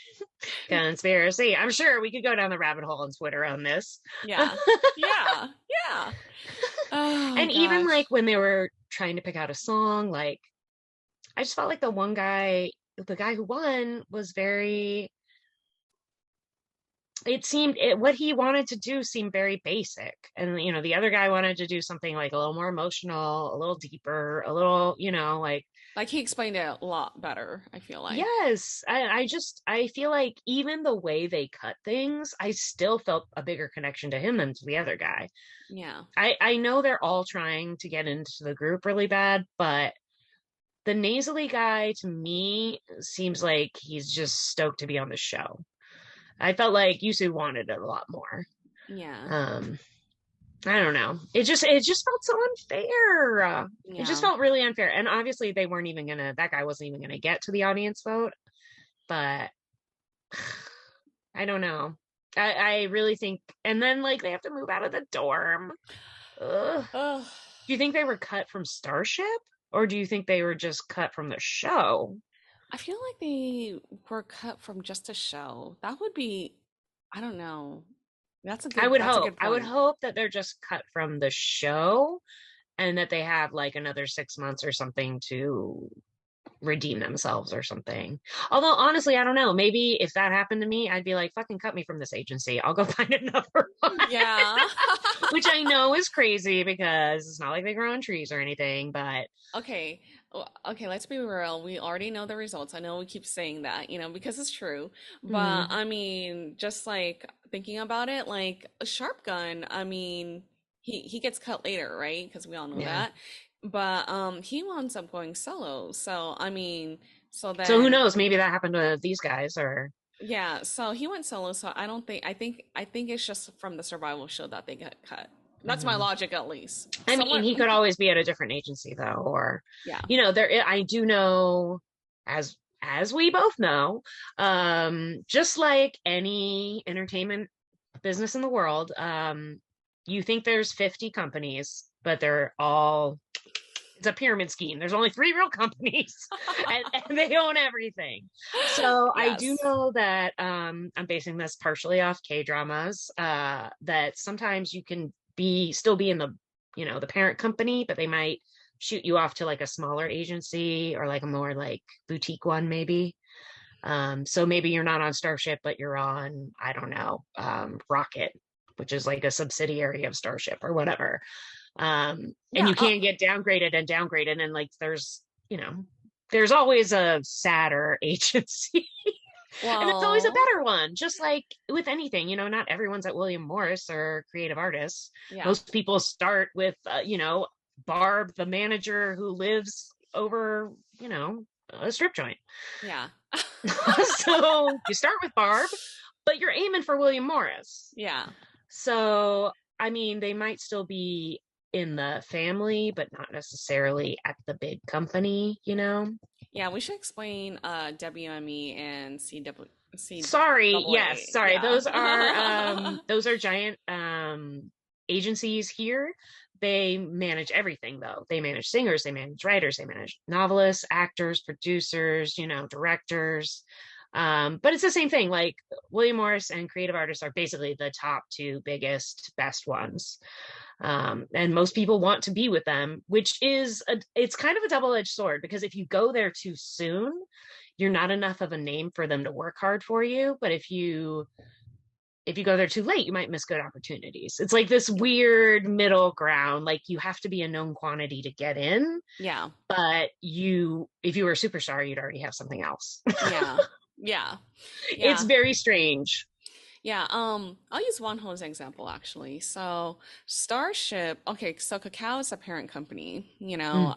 Conspiracy. I'm sure we could go down the rabbit hole on Twitter on this. Yeah. Yeah. Yeah. Oh, And even gosh. like when they were trying to pick out a song, like, I just felt like the guy who won was very, what he wanted to do seemed very basic. And, the other guy wanted to do something like a little more emotional, a little deeper, a little, Like, he explained it a lot better, I feel like. yes. I feel like even the way they cut things, I still felt a bigger connection to him than to the other guy. Yeah. I know they're all trying to get into the group really bad, but the nasally guy to me seems like he's just stoked to be on the show. I felt like Yusu wanted it a lot more. Yeah. I don't know. It just felt so unfair. It just Yeah. felt really unfair. And obviously that guy wasn't even gonna get to the audience vote. But I don't know. I really think, and then like they have to move out of the dorm. Ugh. Ugh. Do you think they were cut from Starship? Or do you think they were just cut from the show? I feel like they were cut from just a show. That would be, I don't know. That's a good I would that's a hope. good I would point. hope that they're just cut from the show and that they have like another 6 months or something to redeem themselves or something. Although honestly, I don't know. Maybe if that happened to me, I'd be like, fucking cut me from this agency. I'll go find another one. Yeah. Which I know is crazy because it's not like they grow on trees or anything, but Okay. Okay, let's be real. We already know the results. I know we keep saying that, because it's true. But I mean, just like thinking about it, like a Sharp Gun, I mean, he gets cut later, right? Because we all know Yeah. that. But he winds up going solo. So I mean, so so who then knows? Maybe that happened to these guys or yeah, so he went solo. So I think it's just from the survival show that they get cut. That's my Mhm. logic, at least. I mean, Someone- he could always be at a different agency though, or Yeah. I do know, as we both know, just like any entertainment business in the world, you think there's 50 companies, but it's a pyramid scheme. There's only 3 real companies and they own everything. So I do Yes. know that I'm basing this partially off K-dramas, that sometimes you can still be in the, the parent company, but they might shoot you off to like a smaller agency or like a more like boutique one maybe. So maybe you're not on Starship, but you're on, I don't know, Rocket, which is like a subsidiary of Starship or whatever. And Yeah, you can't get downgraded and like there's always a sadder agency. And it's always a well, better one, just like with anything, not everyone's at William Morris or creative artists. yeah. Most people start with, Barb, the manager who lives over, a strip joint. Yeah. So you start with Barb, but you're aiming for William Morris. Yeah. So, I mean, they might still be in the family, but not necessarily at the big company, Yeah, we should explain WME and CW. Sorry, yes, sorry. Yeah. Those are giant agencies here. They manage everything though. They manage singers, they manage writers, they manage novelists, actors, producers, directors. But it's the same thing. Like William Morris and creative artists are basically the top two biggest, best ones. And most people want to be with them, which is it's kind of a double-edged sword, because if you go there too soon, you're not enough of a name for them to work hard for you. But if you go there too late, you might miss good opportunities. It's like this weird middle ground. Like you have to be a known quantity to get in. Yeah. But if you were a superstar, you'd already have something else. Yeah. Yeah. It's very strange. Yeah, I'll use Wonho as an example actually. So Starship, okay, so Kakao is a parent company, they're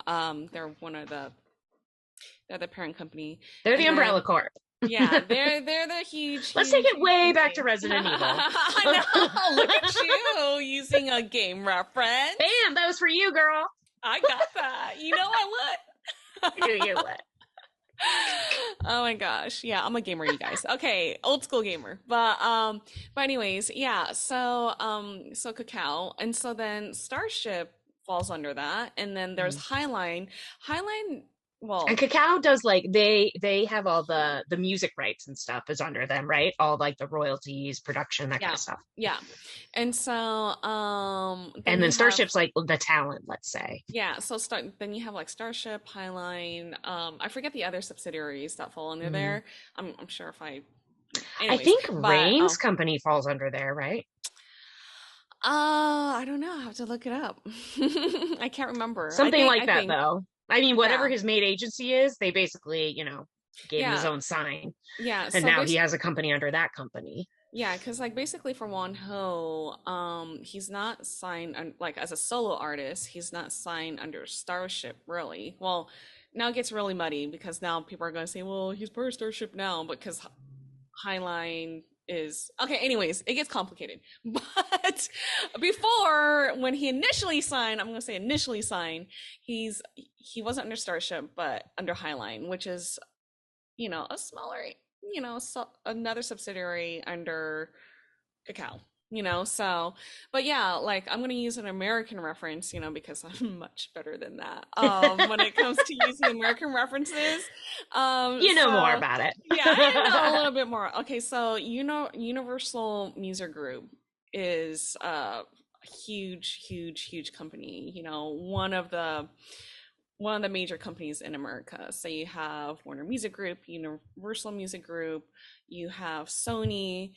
they're the parent company. They're the Umbrella Corp. Yeah, they're the huge. Let's take it way back to Resident Evil. I know. Look at you using a game reference. Bam, that was for you, girl. I got that. You know I would. You would. Oh my gosh. Yeah, I'm a gamer, you guys. Okay, old school gamer. But anyways, yeah, so Kakao, and so then Starship falls under that, and then there's Highline. Well, and Kakao does like they have all the music rights and stuff is under them, right? All like the royalties, production, that kind of stuff. Yeah. And so and then Starship's like the talent, let's say. Yeah, so then you have like Starship, Highline, I forget the other subsidiaries that fall under there. I'm sure if anyways, I think Rain's company falls under there, right? I don't know. I have to look it up. I can't remember. Something like that, though. I mean, whatever his maid agency is, they basically, gave him his own sign. Yeah. And so now he has a company under that company. Yeah, because like basically for Wonho, he's not signed like as a solo artist. He's not signed under Starship, really. Well, now it gets really muddy because now people are going to say, well, he's part of Starship now, because Highline is okay. Anyways, it gets complicated. But before, when he initially signed, I'm going to say initially signed, he wasn't under Starship, but under Highline, which is, a smaller, another subsidiary under Kakao. So, but yeah, like I'm going to use an American reference, because I'm much better than that when it comes to using American references. More about it. Yeah, I know a little bit more. Okay, so Universal Music Group is a huge company. One of the major companies in America. So you have Warner Music Group, Universal Music Group, you have Sony.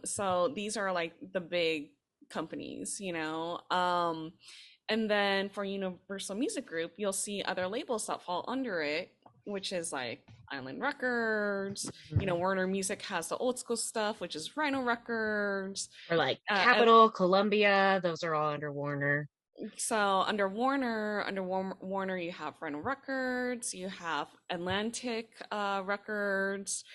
So these are like the big companies, and then for Universal Music Group, you'll see other labels that fall under it, which is like Island Records. Warner Music has the old school stuff, which is Rhino Records, or like Capitol, Columbia. Those are all under Warner. So under Warner, you have Rhino Records, you have Atlantic Records.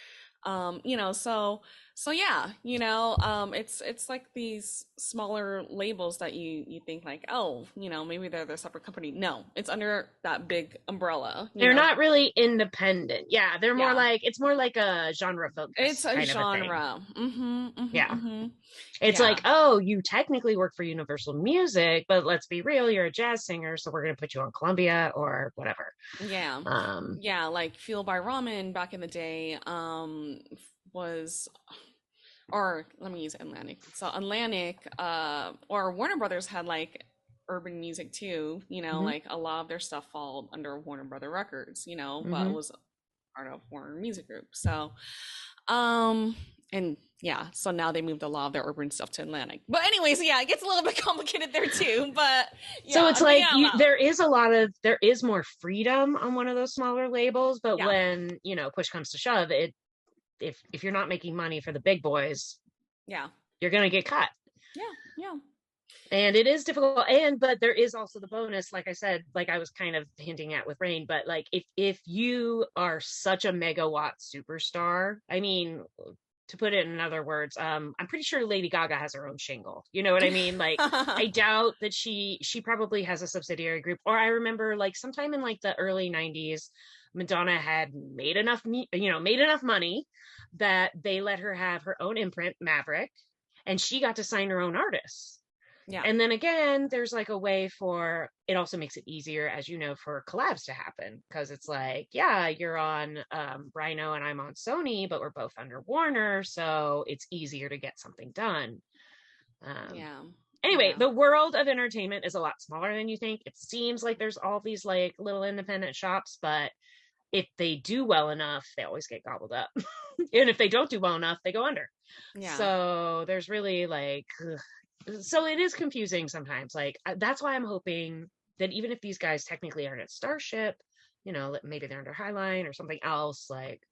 So yeah, it's like these smaller labels that you think like, oh, maybe they're a separate company. No, it's under that big umbrella. They're not really independent. Yeah, they're more like, it's more like a genre focus. It's a genre. It's like, oh, you technically work for Universal Music, but let's be real, you're a jazz singer, so we're going to put you on Columbia or whatever. Yeah. Like Fuel by Ramen back in the day was, or let me use Atlantic. So Atlantic or Warner Brothers had like urban music too, Mhm. like a lot of their stuff fall under Warner Brother Records, but it Mhm. was part of Warner Music Group. So, um, and yeah, so now they moved a lot of their urban stuff to Atlantic. But anyways, yeah, it gets a little bit complicated there too. But So yeah, it's but like yeah, there is more freedom on one of those smaller labels, but Yeah. when, push comes to shove, if you're not making money for the big boys, yeah, you're gonna get cut. yeah. And it is difficult, but there is also the bonus, like I said, like I was kind of hinting at with Rain, but like if you are such a megawatt superstar, I mean, to put it in other words, I'm pretty sure Lady Gaga has her own shingle. You know what I mean? Like I doubt that she probably has a subsidiary group. Or I remember like sometime in like the early 90s, Madonna had made enough money that they let her have her own imprint, Maverick, and she got to sign her own artists. Yeah. And then again, there's like a way for it also makes it easier, as you know, for collabs to happen, because it's like, yeah, you're on Rhino and I'm on Sony, but we're both under Warner, so it's easier to get something done. Yeah. Anyway, the world of entertainment is a lot smaller than you think. It seems like there's all these like little independent shops, but if they do well enough, they always get gobbled up. And if they don't do well enough, they go under. Yeah. So there's really like, so it is confusing sometimes. Like that's why I'm hoping that even if these guys technically aren't at Starship, maybe they're under Highline or something else, like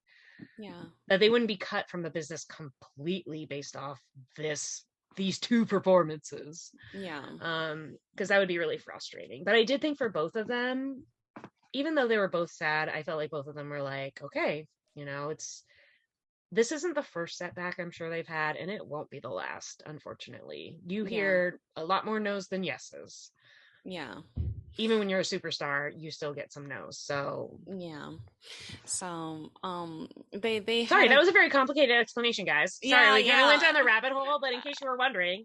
Yeah. that they wouldn't be cut from the business completely based off these two performances. Yeah. Because that would be really frustrating. But I did think for both of them, even though they were both sad, I felt like both of them were like, okay, this isn't the first setback I'm sure they've had, and it won't be the last, unfortunately. You hear a lot more no's than yeses. Yeah. Even when you're a superstar, you still get some no's. So yeah. So they sorry, had that was a very complicated explanation, guys. Sorry, Yeah, we kind yeah. of went down the rabbit hole, but in case you were wondering.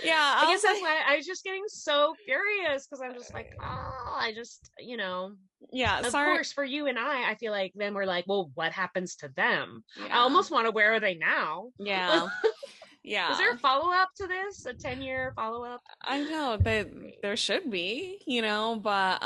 Yeah, I guess was that's why I was just getting so furious, because I'm just like, I just, Yeah, of sorry. course, for you and I feel like then we're like, well, what happens to them? Yeah. I almost want to, where are they now? Yeah. Yeah. Is there a follow-up to this? A 10-year follow-up? I know that there should be, but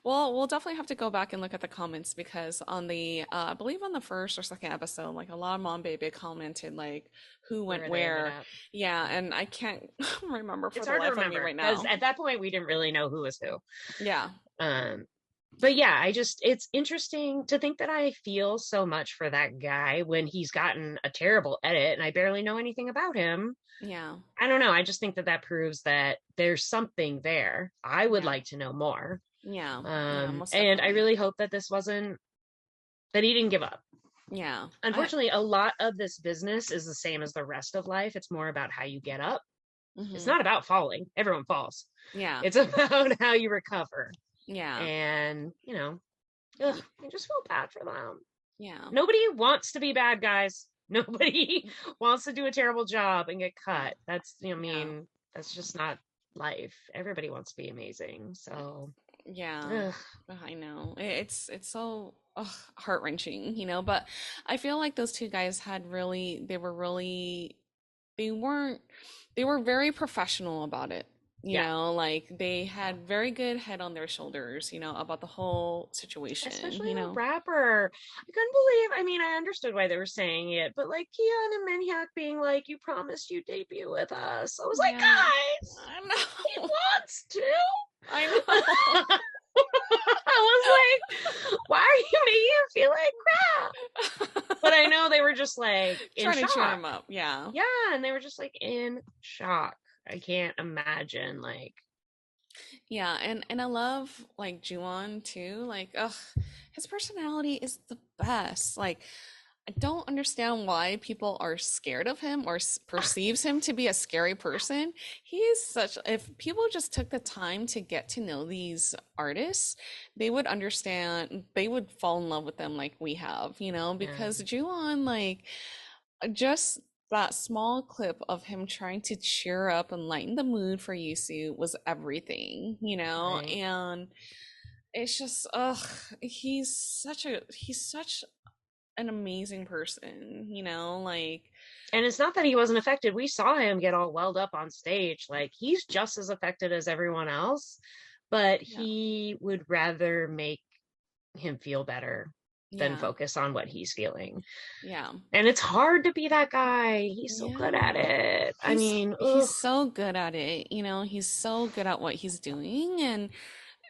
well, we'll definitely have to go back and look at the comments, because on the I believe on the first or second episode, like a lot of Mom Baby commented like who went where. Yeah, and I can't remember for It's the hard to life of me remember right now. because at that point we didn't really know who was who. Yeah. But yeah, it's interesting to think that I feel so much for that guy when he's gotten a terrible edit and I barely know anything about him. Yeah. I don't know. I just think that proves that there's something there. I would like to know more. Yeah. Most And I definitely. really hope that that he didn't give up. Yeah. Unfortunately, a lot of this business is the same as the rest of life. It's more about how you get up. It's not about falling. Everyone falls. Yeah. It's about how you recover. Yeah. And, I just feel bad for them. Yeah. Nobody wants to be bad guys. Nobody wants to do a terrible job and get cut. That's, that's just not life. Everybody wants to be amazing. So, yeah. I know. It's so heart-wrenching, but I feel like those two guys they were very professional about it. You know, like they had very good head on their shoulders, about the whole situation. Especially the rapper. I couldn't believe, I understood why they were saying it, but like Keon and Minhyuk being like, you promised you'd debut with us. I was like, guys, I know. He wants to. I know. I was like, why are you making him feel like crap? But I know they were just like in trying shock. to cheer him up. Yeah. Yeah, and they were just like in shock. I can't imagine Yeah, and I love like Juwon too. Like, his personality is the best. Like, I don't understand why people are scared of him or perceives him to be a scary person. He is if people just took the time to get to know these artists, they would understand, they would fall in love with them like we have, because Juwon, like, just that small clip of him trying to cheer up and lighten the mood for Yusu was everything, Right. and it's just he's such an amazing person, you know, like. And it's not that he wasn't affected. We saw him get all welled up on stage. Like, he's just as affected as everyone else, but he would rather make him feel better than focus on what he's feeling. Yeah. And it's hard to be that guy. He's so good at it. I mean, he's so good at it. You know, he's so good at what he's doing. And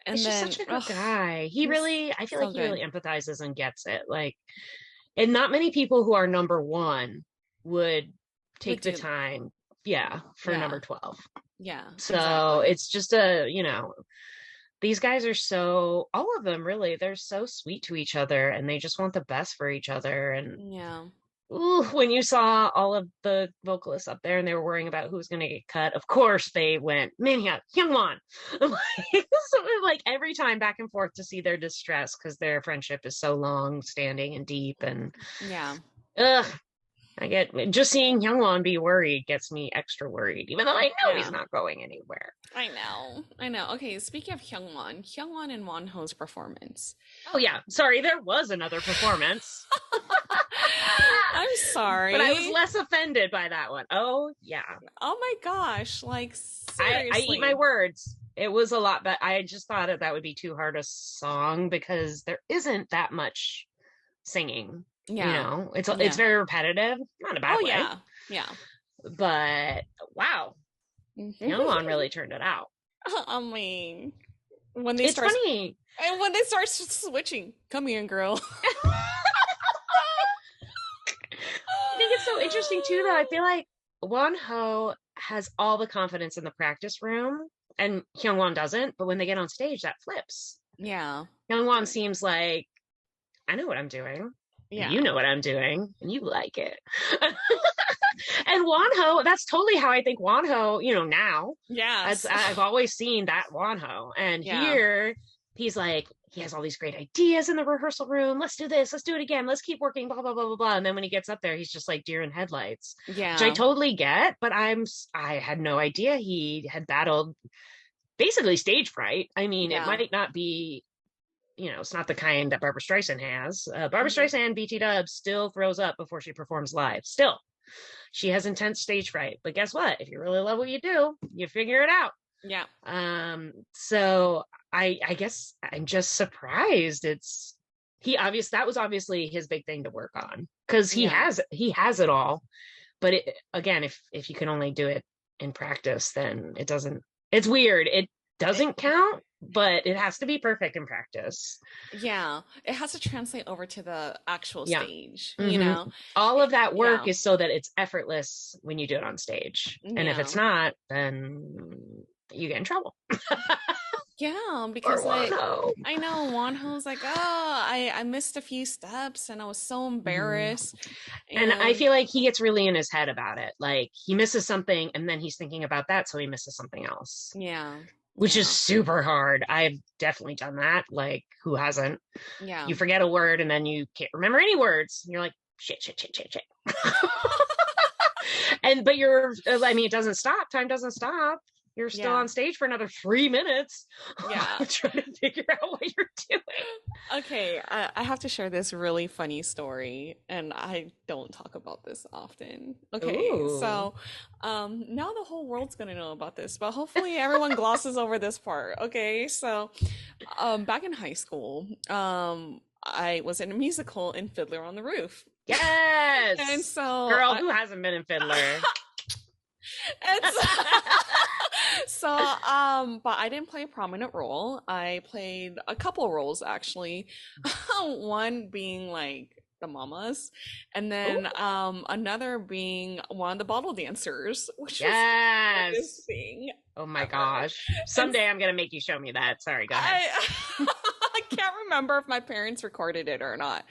he's just then, such a good guy. He really, I feel like he really empathizes and gets it. Like, and not many people who are number one would take the time, for number 12. Yeah. So it's just you know, these guys are so, all of them really, they're so sweet to each other and they just want the best for each other. And when you saw all of the vocalists up there and they were worrying about who was going to get cut, of course they went, Minhyuk, Hyungwon. Like every time back and forth to see their distress because their friendship is so long standing and deep. And I get just seeing Hyungwon be worried gets me extra worried, even though I know he's not going anywhere. I know. Okay, speaking of Hyungwon and Wonho's performance. Oh yeah, sorry, there was another performance. I'm sorry, but I was less offended by that one. Oh yeah. Oh my gosh, like seriously. I eat my words. It was a lot, but I just thought that would be too hard a song because there isn't that much singing. Yeah. You know, it's very repetitive, not a bad way. Yeah. But wow, Hyungwon really turned it out. I mean, when they it's funny, and when they start switching, come here, girl. I think it's so interesting too, though. I feel like Wonho has all the confidence in the practice room, and Hyungwon doesn't. But when they get on stage, that flips. Yeah, Hyungwon seems like, I know what I'm doing. Yeah. You know what I'm doing, and you like it. And Wonho, that's totally how I think Wonho, you know, now. Yes. I've always seen that Wonho. And here, he's like, he has all these great ideas in the rehearsal room. Let's do this. Let's do it again. Let's keep working, blah, blah, blah, blah, blah. And then when he gets up there, he's just like deer in headlights. Yeah. Which I totally get, but I had no idea he had battled basically stage fright. I mean, it might not be, you know, it's not the kind that Barbara Streisand has. Barbara Streisand, BT Dubs, still throws up before she performs live. Still. She has intense stage fright. But guess what? If you really love what you do, you figure it out. Yeah. So I guess I'm just surprised that was obviously his big thing to work on. Because he has it all. But again, if you can only do it in practice, then it's weird. It doesn't count, but it has to be perfect in practice. Yeah, it has to translate over to the actual stage. You know, all of that work is so that it's effortless when you do it on stage. And if it's not, then you get in trouble. Yeah, because like I know Wonho's like, I missed a few steps and I was so embarrassed. And I feel like he gets really in his head about it. Like he misses something and then he's thinking about that, so he misses something else. Yeah. Which is super hard. I've definitely done that. Like, who hasn't? Yeah. You forget a word and then you can't remember any words. And you're like, shit. But it doesn't stop. Time doesn't stop. You're still on stage for another 3 minutes. Yeah. Trying to figure out what you're doing. Okay, I have to share this really funny story, and I don't talk about this often. Okay, so now the whole world's gonna know about this, but hopefully everyone glosses over this part. Okay, so back in high school, I was in a musical in Fiddler on the Roof. Yes! And so girl, who hasn't been in Fiddler? But I didn't play a prominent role. I played a couple roles actually. One being like the mamas, and then another being one of the bottle dancers, which was the funniest thing. Oh my gosh. Someday I'm gonna make you show me that. Sorry, go ahead. I can't remember if my parents recorded it or not.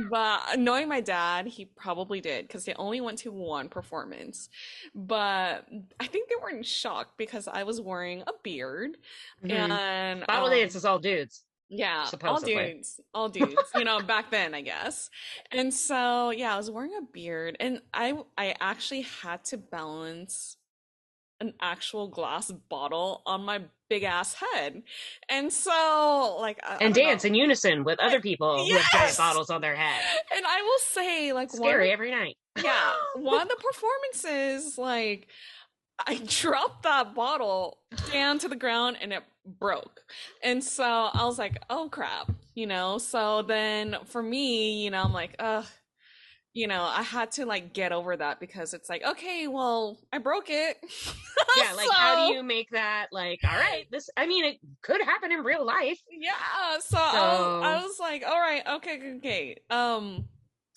But knowing my dad, he probably did, because they only went to one performance. But I think they were in shock because I was wearing a beard. And bottle dance is all dudes. Yeah, supposedly. all dudes, you know, back then, I guess. And so, yeah, I was wearing a beard, and I actually had to balance an actual glass bottle on my big ass head. And so like and don't dance know. in unison with other people who have giant Yes! bottles on their head. And I will say, like, Scary every night. Yeah, one of the performances, like, I dropped that bottle down to the ground and it broke. And so I was like, oh crap, you know? So then for me, you know, I'm like, you know, I had to like get over that because it's like, okay, well, I broke it. Yeah, like how do you make that like, all right, this, I mean, it could happen in real life. Yeah, so I was like, all right, okay.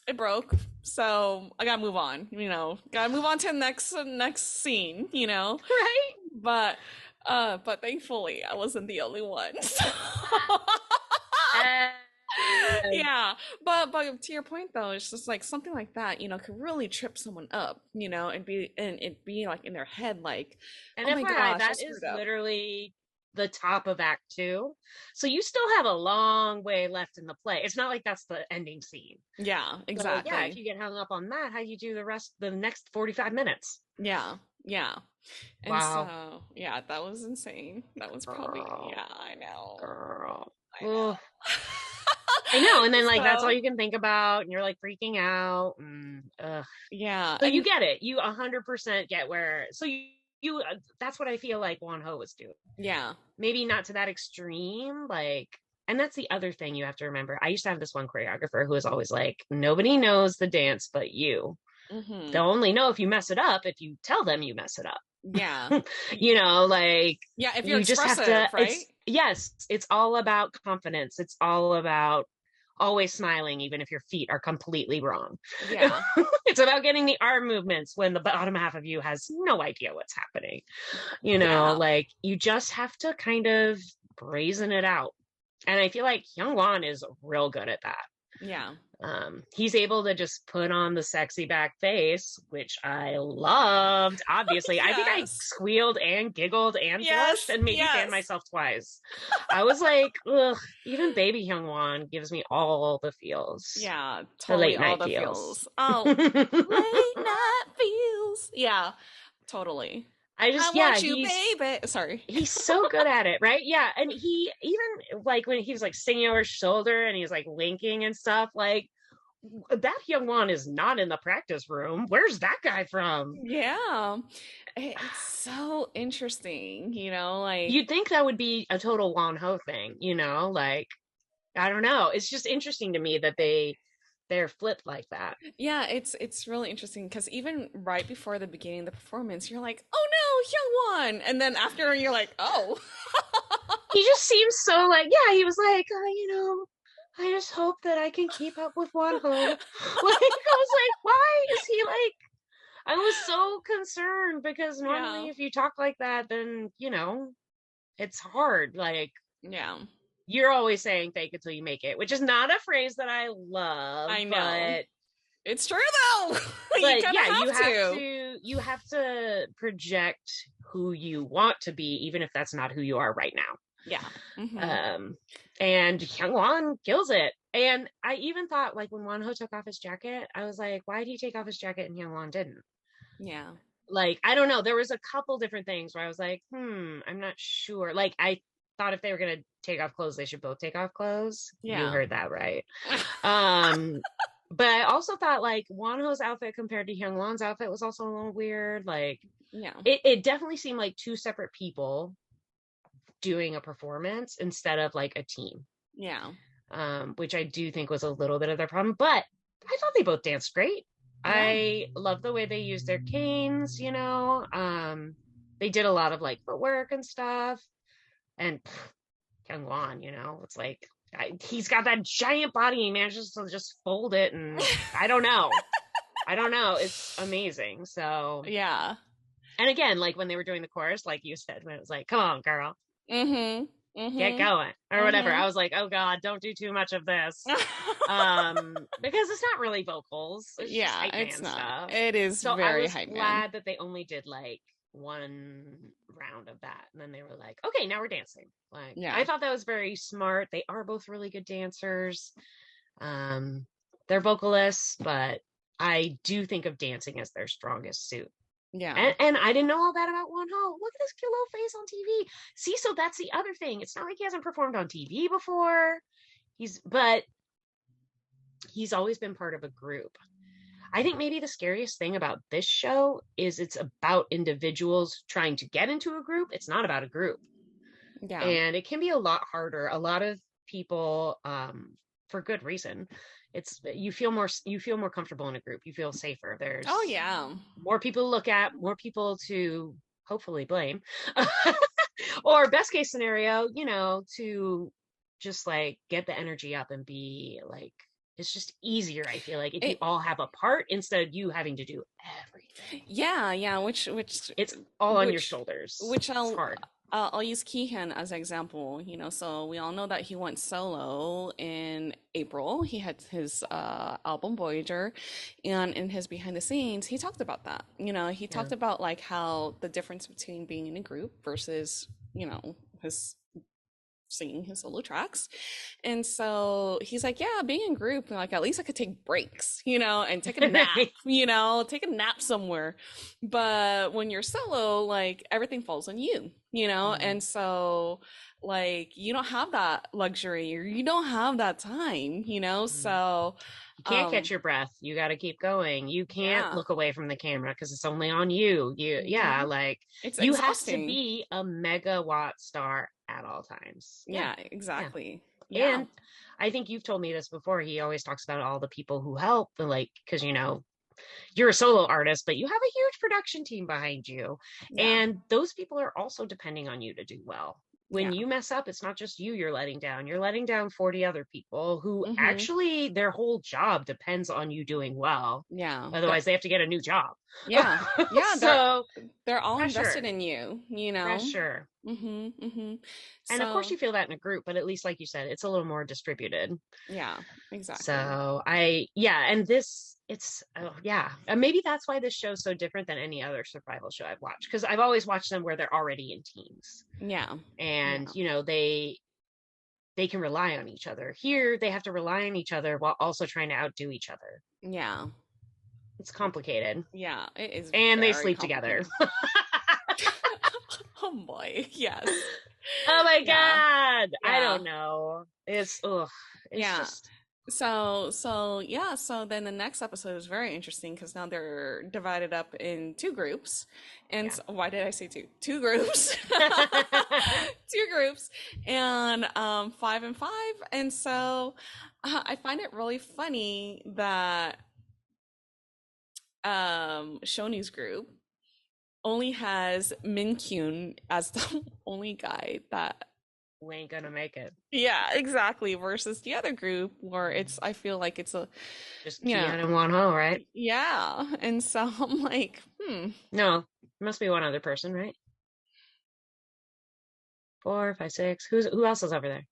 It broke, so I gotta move on, you know, gotta move on to the next scene, you know. Right. But thankfully I wasn't the only one. So. Yeah, but to your point though, it's just like something like that, you know, could really trip someone up, you know, and it'd be like in their head, like, and oh my gosh, that is literally the top of Act 2, so you still have a long way left in the play. It's not like that's the ending scene. Yeah, exactly. So, yeah, if you get hung up on that, how do you do the next 45 minutes? Yeah. And wow. So yeah, that was insane. That was probably I know. Girl. I know. I know, and then like that's all you can think about, and you're like freaking out. Yeah. So you get it. You 100% get where. So you that's what I feel like Won Ho was doing. Yeah. Maybe not to that extreme, like. And that's the other thing you have to remember. I used to have this one choreographer who was always like, nobody knows the dance but you. Mm-hmm. They'll only know if you mess it up if you tell them you mess it up. Yeah. You know, like, yeah, if you're you just have to, right? It's all about confidence. It's all about always smiling, even if your feet are completely wrong. Yeah. It's about getting the arm movements when the bottom half of you has no idea what's happening. You know, like you just have to kind of brazen it out. And I feel like Hyungwon is real good at that. Yeah. He's able to just put on the sexy back face, which I loved. Obviously, I think I squealed and giggled and blushed and maybe fanned myself twice. I was like, ugh, even baby Hyungwon gives me all the feels. Yeah, totally the late night all the feels. Oh, late night feels. Yeah, totally. I want you, baby. Sorry. He's so good at it, right? Yeah. And he even like when he was like singing over his shoulder and he's like linking and stuff, like that Hyungwon is not in the practice room. Where's that guy from? Yeah. It's so interesting, you know, like you'd think that would be a total Won Ho thing, you know, like I don't know. It's just interesting to me that they're flipped like that. Yeah, it's really interesting because even right before the beginning of the performance, you're like, oh no, Hyungwon, and then after you're like, oh. He just seems so like, yeah, he was like, you know, I just hope that I can keep up with Won Ho. Like, I was like, why is he like, I was so concerned because normally if you talk like that, then, you know, it's hard. Like, yeah. You're always saying fake it till you make it, which is not a phrase that I love. I know. But it's true though. But you have to project who you want to be, even if that's not who you are right now. Yeah. Mm-hmm. And Hyungwon kills it. And I even thought, like, when Won Ho took off his jacket, I was like, why did he take off his jacket and Hyungwon didn't? Yeah. Like, I don't know. There was a couple different things where I was like, I'm not sure. Like, I thought if they were going to take off clothes, they should both take off clothes. Yeah. You heard that right. But I also thought, like, Won Ho's outfit compared to Hyungwon's outfit was also a little weird. Like, yeah, it definitely seemed like two separate people doing a performance instead of like a team. Yeah. Which I do think was a little bit of their problem, but I thought they both danced great. Yeah. I love the way they used their canes, you know. They did a lot of like footwork and stuff. And Hyungwon, you know, it's like he's got that giant body. He manages to just fold it, and I don't know. It's amazing. So yeah. And again, like when they were doing the chorus, like you said, when it was like, "Come on, girl." Get going or whatever. I was like, oh god, don't do too much of this. Because it's not really vocals. It's yeah, just it's not stuff. It is so very hype. I was glad that they only did like one round of that, and then they were like, okay, now we're dancing. Like, yeah, I thought that was very smart. They are both really good dancers. They're vocalists, but I do think of dancing as their strongest suit. Yeah. And I didn't know all that about Wonho. Look at this cute little face on TV. See, so that's the other thing. It's not like he hasn't performed on TV before. But he's always been part of a group. I think maybe the scariest thing about this show is it's about individuals trying to get into a group. It's not about a group. Yeah. And it can be a lot harder. A lot of people, for good reason, you feel more comfortable in a group. You feel safer. There's more people to look at, more people to hopefully blame. Or best case scenario, to just like get the energy up and be like, it's just easier, I feel like, if you all have a part instead of you having to do everything. Yeah, which it's all on your shoulders. Which it's hard. I'll use Keehan as an example. So we all know that he went solo in April. He had his album Voyager, and in his behind the scenes, he talked about that. He talked about like how the difference between being in a group versus his singing his solo tracks. And so he's like, yeah, being in group, like at least I could take breaks, and take a nap, take a nap somewhere. But when you're solo, like everything falls on you, and so like you don't have that luxury, or you don't have that time, so you can't catch your breath. You got to keep going. You can't look away from the camera because it's only on you. Like it's you exhausting. have to be a megawatt star at all times. Yeah, exactly. Yeah. And I think you've told me this before. He always talks about all the people who help, like, because you're a solo artist, but you have a huge production team behind you, and those people are also depending on you to do well. When you mess up, it's not just you're letting down. You're letting down 40 other people who actually their whole job depends on you doing well. Yeah. Otherwise, they have to get a new job. Yeah. So they're all pressure. Invested in you, Pressure. And of course you feel that in a group, but at least, like you said, it's a little more distributed. Yeah, exactly. So and this, and maybe that's why this show's so different than any other survival show I've watched, because I've always watched them where they're already in teams. Yeah. And they can rely on each other. Here they have to rely on each other while also trying to outdo each other. Yeah. It's complicated. Yeah, it is. And they sleep together. Oh boy, yes. Oh my god. I don't know. It's just... So then the next episode is very interesting because now they're divided up in two groups. And so, why did I say two? Two groups. Two groups. And 5 and 5. And so I find it really funny that Shoni's group only has Min Kyun as the only guy that we ain't gonna make it. Yeah, exactly. Versus the other group where I feel like it's just Kian and Wonho, right? Yeah. And so I'm like, No, it must be one other person, right? 4, 5, 6. Who else is over there?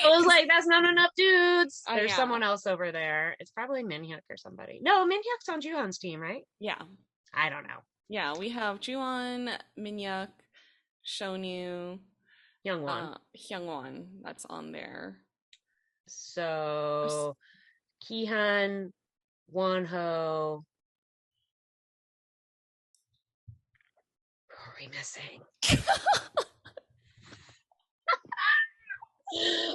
I was like, that's not enough dudes. There's someone else over there. It's probably Minhyuk or somebody. No, Minhyuk's on Juhon's team, right? Yeah. I don't know. Yeah, we have Juhon, Minhyuk, Shonyu, Hyungwon, that's on there. So Kihan, Wonho. Who are we missing?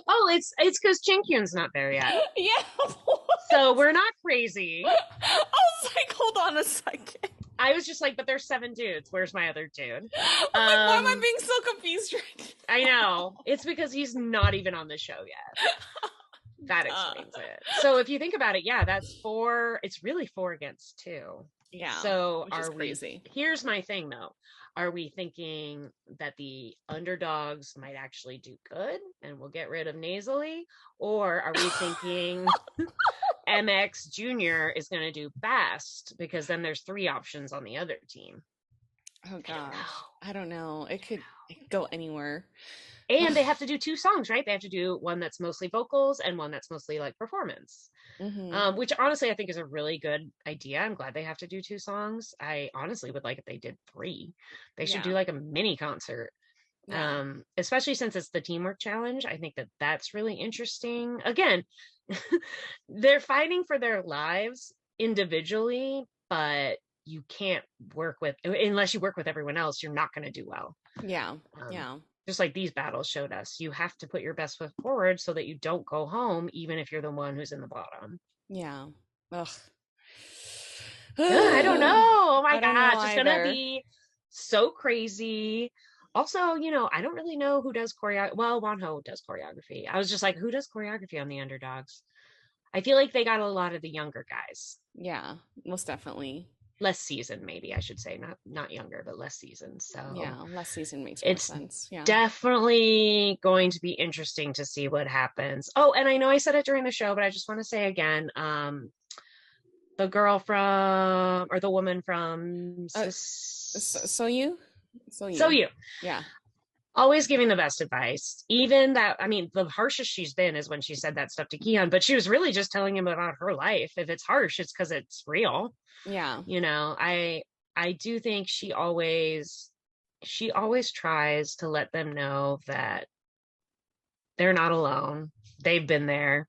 Oh, it's because Chinkyun's not there yet. Yeah. So we're not crazy. I was like, hold on a second. I was just like, but there's 7 dudes. Where's my other dude? Why am I being so confused right now? I know. It's because he's not even on the show yet. That explains it. So if you think about it, that's 4. It's really 4 against 2. Yeah. So which is crazy. Here's my thing though. Are we thinking that the underdogs might actually do good and we'll get rid of Nasally? Or are we thinking MX Jr. is going to do best because then there's 3 options on the other team? Oh gosh. I don't know. It could go anywhere. And they have to do 2 songs, right? They have to do one that's mostly vocals and one that's mostly like performance. Which honestly I think is a really good idea. I'm glad they have to do 2 songs. I honestly would like if they did 3. They should do like a mini concert. Especially since it's the teamwork challenge. I think that that's really interesting. Again, they're fighting for their lives individually, but you can't work with, unless you work with everyone else, you're not going to do well. Yeah. Yeah. Just like these battles showed us, you have to put your best foot forward so that you don't go home, even if you're the one who's in the bottom. Yeah. Ugh. I don't know. Oh my I don't know gosh, it's gonna either. be so crazy. Also, you know, I don't really know who does choreography. Well, Wonho does choreography. I was just like, who does choreography on the underdogs? I feel like they got a lot of the younger guys. Yeah, most definitely. Less seasoned, maybe I should say, not younger, but less seasoned. So Yeah, less seasoned makes more it's sense. Yeah. definitely going to be interesting to see what happens. Oh, and I know I said it during the show, but I just want to say again, the girl from, or the woman from So you? Yeah. Always giving the best advice. Even that, I mean, the harshest she's been is when she said that stuff to Keon, but she was really just telling him about her life. If it's harsh, it's because it's real. Yeah. You know, I do think she always tries to let them know that they're not alone. They've been there.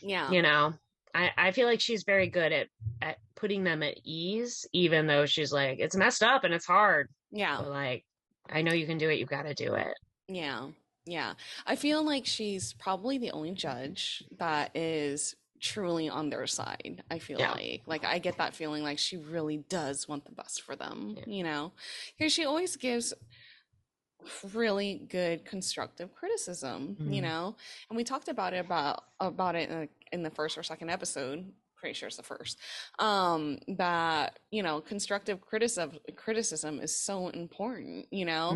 Yeah. You know, I feel like she's very good at putting them at ease, even though she's like, it's messed up and it's hard. Yeah. But like, I know you can do it. You've got to do it. Yeah. Yeah. I feel like she's probably the only judge that is truly on their side. I feel like I get that feeling like she really does want the best for them, you know, because she always gives really good constructive criticism, you know, and we talked about it in the first or second episode. Pretty sure it's the first, that, you know, constructive criticism is so important, you know,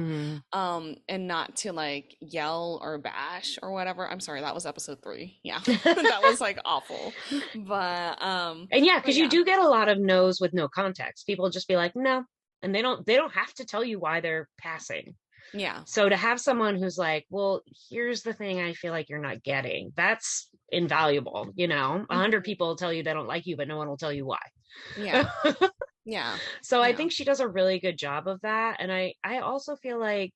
and not to like yell or bash or whatever. I'm sorry, that was episode 3. Yeah. That was like awful. But and yeah, because you do get a lot of no's with no context. People just be like, no, and they don't have to tell you why they're passing. Yeah. So to have someone who's like, well, here's the thing I feel like you're not getting, that's invaluable. You know, 100 people will tell you they don't like you, but no one will tell you why. Yeah. Yeah. So I think she does a really good job of that. And I also feel like,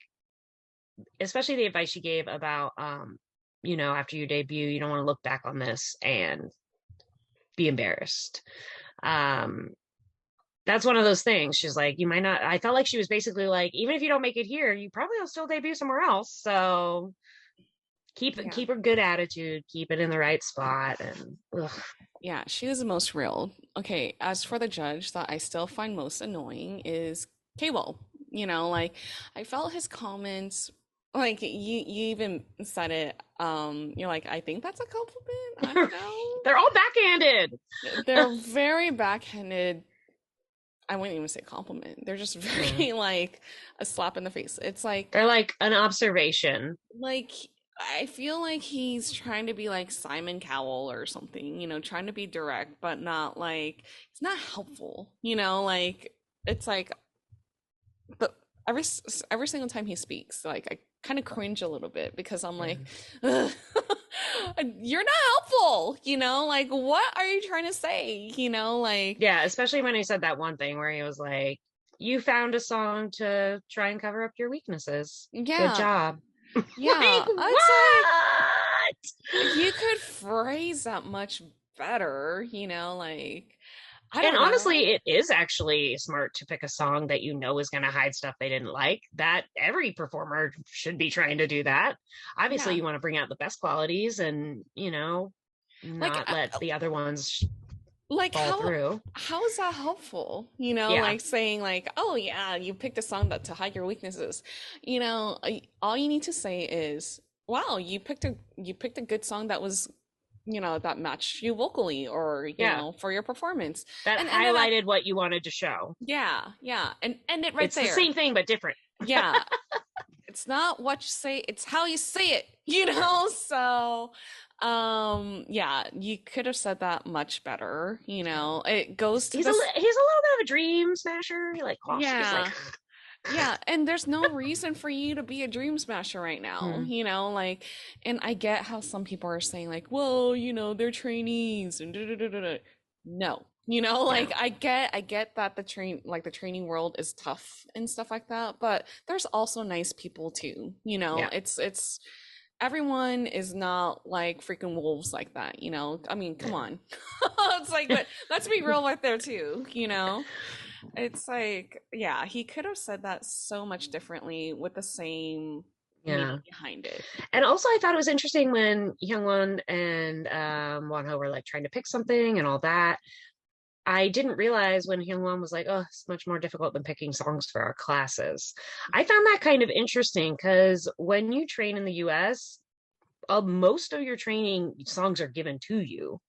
especially the advice she gave about, you know, after you debut, you don't want to look back on this and be embarrassed. That's one of those things. She's like, you might not, I felt like she was basically like, even if you don't make it here, you probably will still debut somewhere else. So keep a good attitude, keep it in the right spot. And yeah, she was the most real. Okay, as for the judge that I still find most annoying is Cable. You know, like I felt his comments, like you even said it, you're like, I think that's a compliment. I don't know. They're all backhanded. They're very backhanded. I wouldn't even say compliment. They're just very like a slap in the face. It's like they're like an observation. Like I feel like he's trying to be like Simon Cowell or something, you know, trying to be direct, but not like it's not helpful, you know, like it's like but every single time he speaks, like I kind of cringe a little bit because I'm like, you're not helpful, you know, like what are you trying to say, you know, like yeah, especially when he said that one thing where he was like, you found a song to try and cover up your weaknesses. Good job. Yeah. Like, It's like you could phrase that much better, you know, like I don't and know. honestly, it is actually smart to pick a song that you know is going to hide stuff they didn't like. That every performer should be trying to do that. Obviously, you want to bring out the best qualities and, you know, not let the other ones like fall through. How is that helpful? You know, like saying like, oh yeah, you picked a song to hide your weaknesses. You know, all you need to say is, wow, you picked a good song that was, you know, that matched you vocally or you know, for your performance that and highlighted what you wanted to show. Yeah, and it right it's there. It's the same thing but different. Yeah. It's not what you say, it's how you say it, you know. So yeah, you could have said that much better, you know. It goes to he's a little bit of a dream smasher. He like yeah, and there's no reason for you to be a dream smasher right now, you know, like, and I get how some people are saying like, well, you know, they're trainees and no, you know, like I get that the training world is tough and stuff like that, but there's also nice people too, you know. It's everyone is not like freaking wolves like that, you know? I mean, come on. It's like, but let's be real right there too, you know? It's like, yeah, he could have said that so much differently with the same meaning behind it. And also, I thought it was interesting when Hyungwon and Wonho were like trying to pick something and all that. I didn't realize when Hyungwon was like, "Oh, it's much more difficult than picking songs for our classes." I found that kind of interesting because when you train in the U.S., most of your training songs are given to you.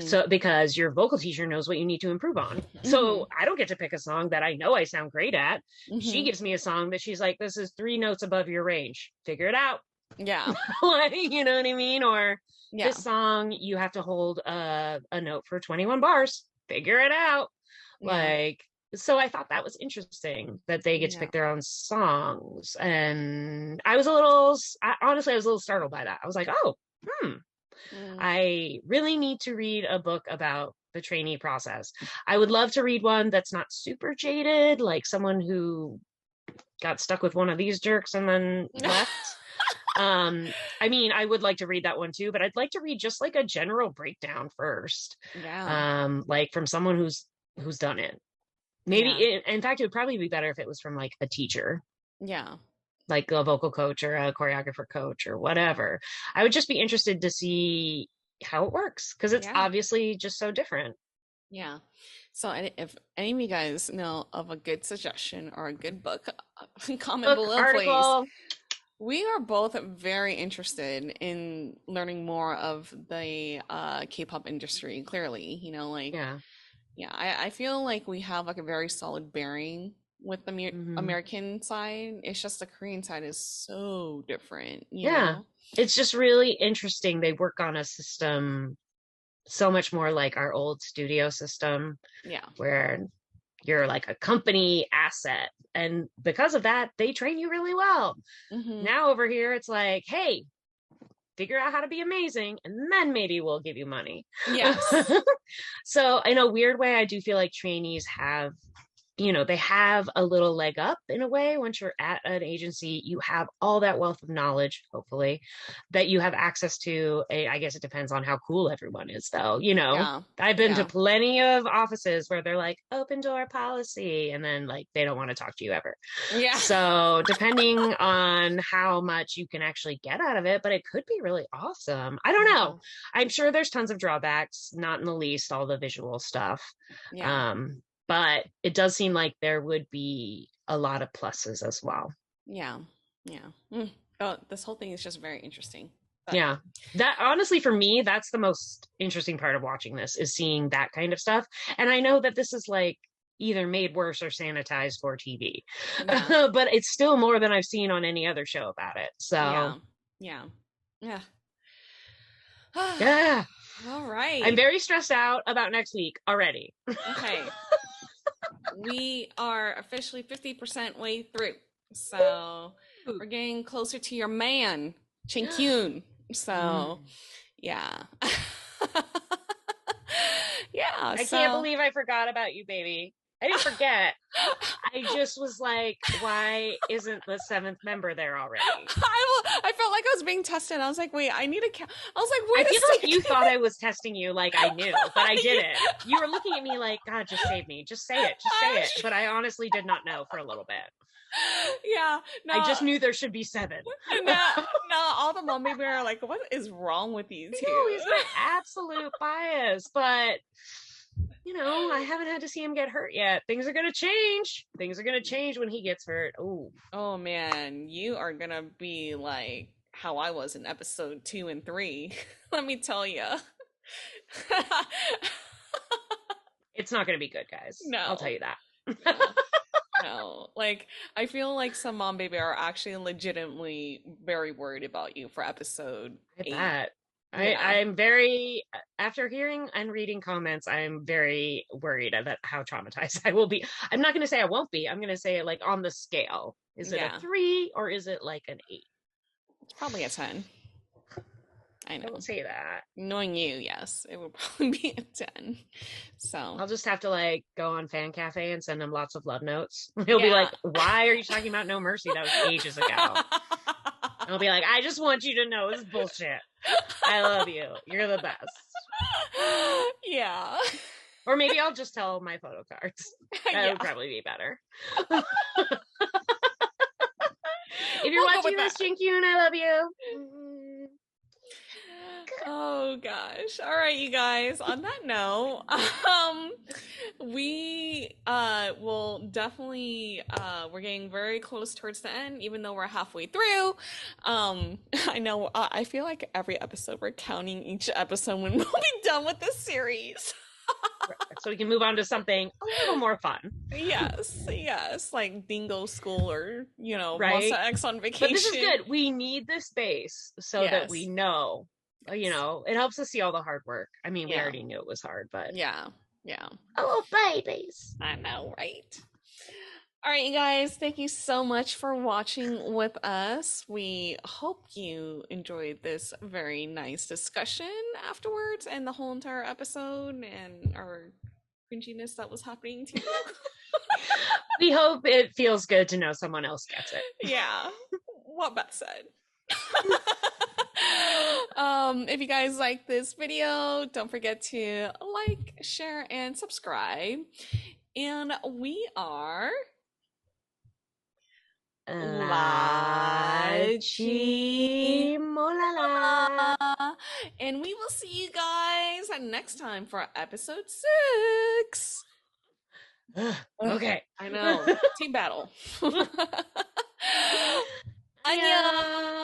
So because your vocal teacher knows what you need to improve on. So I don't get to pick a song that I know I sound great at. She gives me a song that she's like, this is 3 notes above your range. Figure it out. Yeah. Like, you know what I mean? Or this song, you have to hold a note for 21 bars. Figure it out. Like, so I thought that was interesting that they get to pick their own songs. And I was honestly, I was a little startled by that. I was like, oh, I really need to read a book about the trainee process. I would love to read one that's not super jaded, like someone who got stuck with one of these jerks and then left. I mean, I would like to read that one too, but I'd like to read just like a general breakdown first. Like from someone who's done it. Maybe in fact, it would probably be better if it was from like a teacher. Yeah. Like a vocal coach or a choreographer coach or whatever. I would just be interested to see how it works because it's obviously just so different. Yeah. So if any of you guys know of a good suggestion or a good book, comment below, article. Please. We are both very interested in learning more of the K-pop industry, clearly, you know, like, I feel like we have like a very solid bearing with the American side. It's just the Korean side is so different, you know? It's just really interesting. They work on a system so much more like our old studio system, where you're like a company asset, and because of that they train you really well. Now over here it's like, hey, figure out how to be amazing and then maybe we'll give you money. So in a weird way, I do feel like trainees have, you know, they have a little leg up in a way. Once you're at an agency, you have all that wealth of knowledge, hopefully, that you have access to. I guess it depends on how cool everyone is, though. You know, I've been to plenty of offices where they're like, open door policy, and then like they don't want to talk to you ever. So depending on how much you can actually get out of it, but it could be really awesome. I don't know. I'm sure there's tons of drawbacks, not in the least all the visual stuff. But it does seem like there would be a lot of pluses as well. Oh, this whole thing is just very interesting. But that honestly, for me, that's the most interesting part of watching this, is seeing that kind of stuff. And I know that this is like either made worse or sanitized for TV, but it's still more than I've seen on any other show about it. So yeah. All right. I'm very stressed out about next week already. Okay. We are officially 50% way through. So we're getting closer to your man, Chin Kyun. So yeah. I can't believe I forgot about you, baby. I didn't forget. I just was like, why isn't the 7th member there already? I felt like I was being tested. I was like, wait, I need a count. I was like, wait, I feel like you thought I was testing you, like I knew, but I didn't. You were looking at me like, God, just save me. Just say it. Just say it. But I honestly did not know for a little bit. No, I just knew there should be 7. No, all the mom baby are like, what is wrong with you two? No, he's my absolute bias, but you know, I haven't had to see him get hurt yet. Things are going to change. Things are going to change when he gets hurt. Oh man, you are going to be like how I was in episode 2 and 3. Let me tell you. It's not going to be good, guys. No. I'll tell you that. No. Like, I feel like some mom baby are actually legitimately very worried about you for episode 8. I'm very, after hearing and reading comments, I'm very worried about how traumatized I will be. I'm not going to say I won't be. I'm going to say it like on the scale. Is it a 3 or is it like an 8? It's probably a 10. I know. Don't say that. Knowing you, yes, it would probably be a 10. So I'll just have to like go on Fan Cafe and send him lots of love notes. He'll be like, why are you talking about No Mercy? That was ages ago. I'll be like, I just want you to know it's bullshit. I love you. You're the best. Yeah. Or maybe I'll just tell my photo cards. That would probably be better. If you're watching this, Jinkyun, I love you. Oh gosh. All right, you guys. On that note, we will definitely we're getting very close towards the end, even though we're halfway through. I know I feel like every episode we're counting each episode when we'll be done with this series. So we can move on to something a little more fun. Yes, like Dingo School or, Right? Monsta X on Vacation. But this is good. We need the space so that we know, it helps us see all the hard work. I mean, we already knew it was hard, but yeah. Oh, babies. I know, right? All right, you guys, thank you so much for watching with us. We hope you enjoyed this very nice discussion afterwards and the whole entire episode and our cringiness that was happening to you. We hope it feels good to know someone else gets it. Yeah, what Beth said. If you guys like this video, don't forget to like, share, and subscribe. And we are La Chimolala. And we will see you guys next time for episode 6. Okay. I know. Team battle. Annyeong.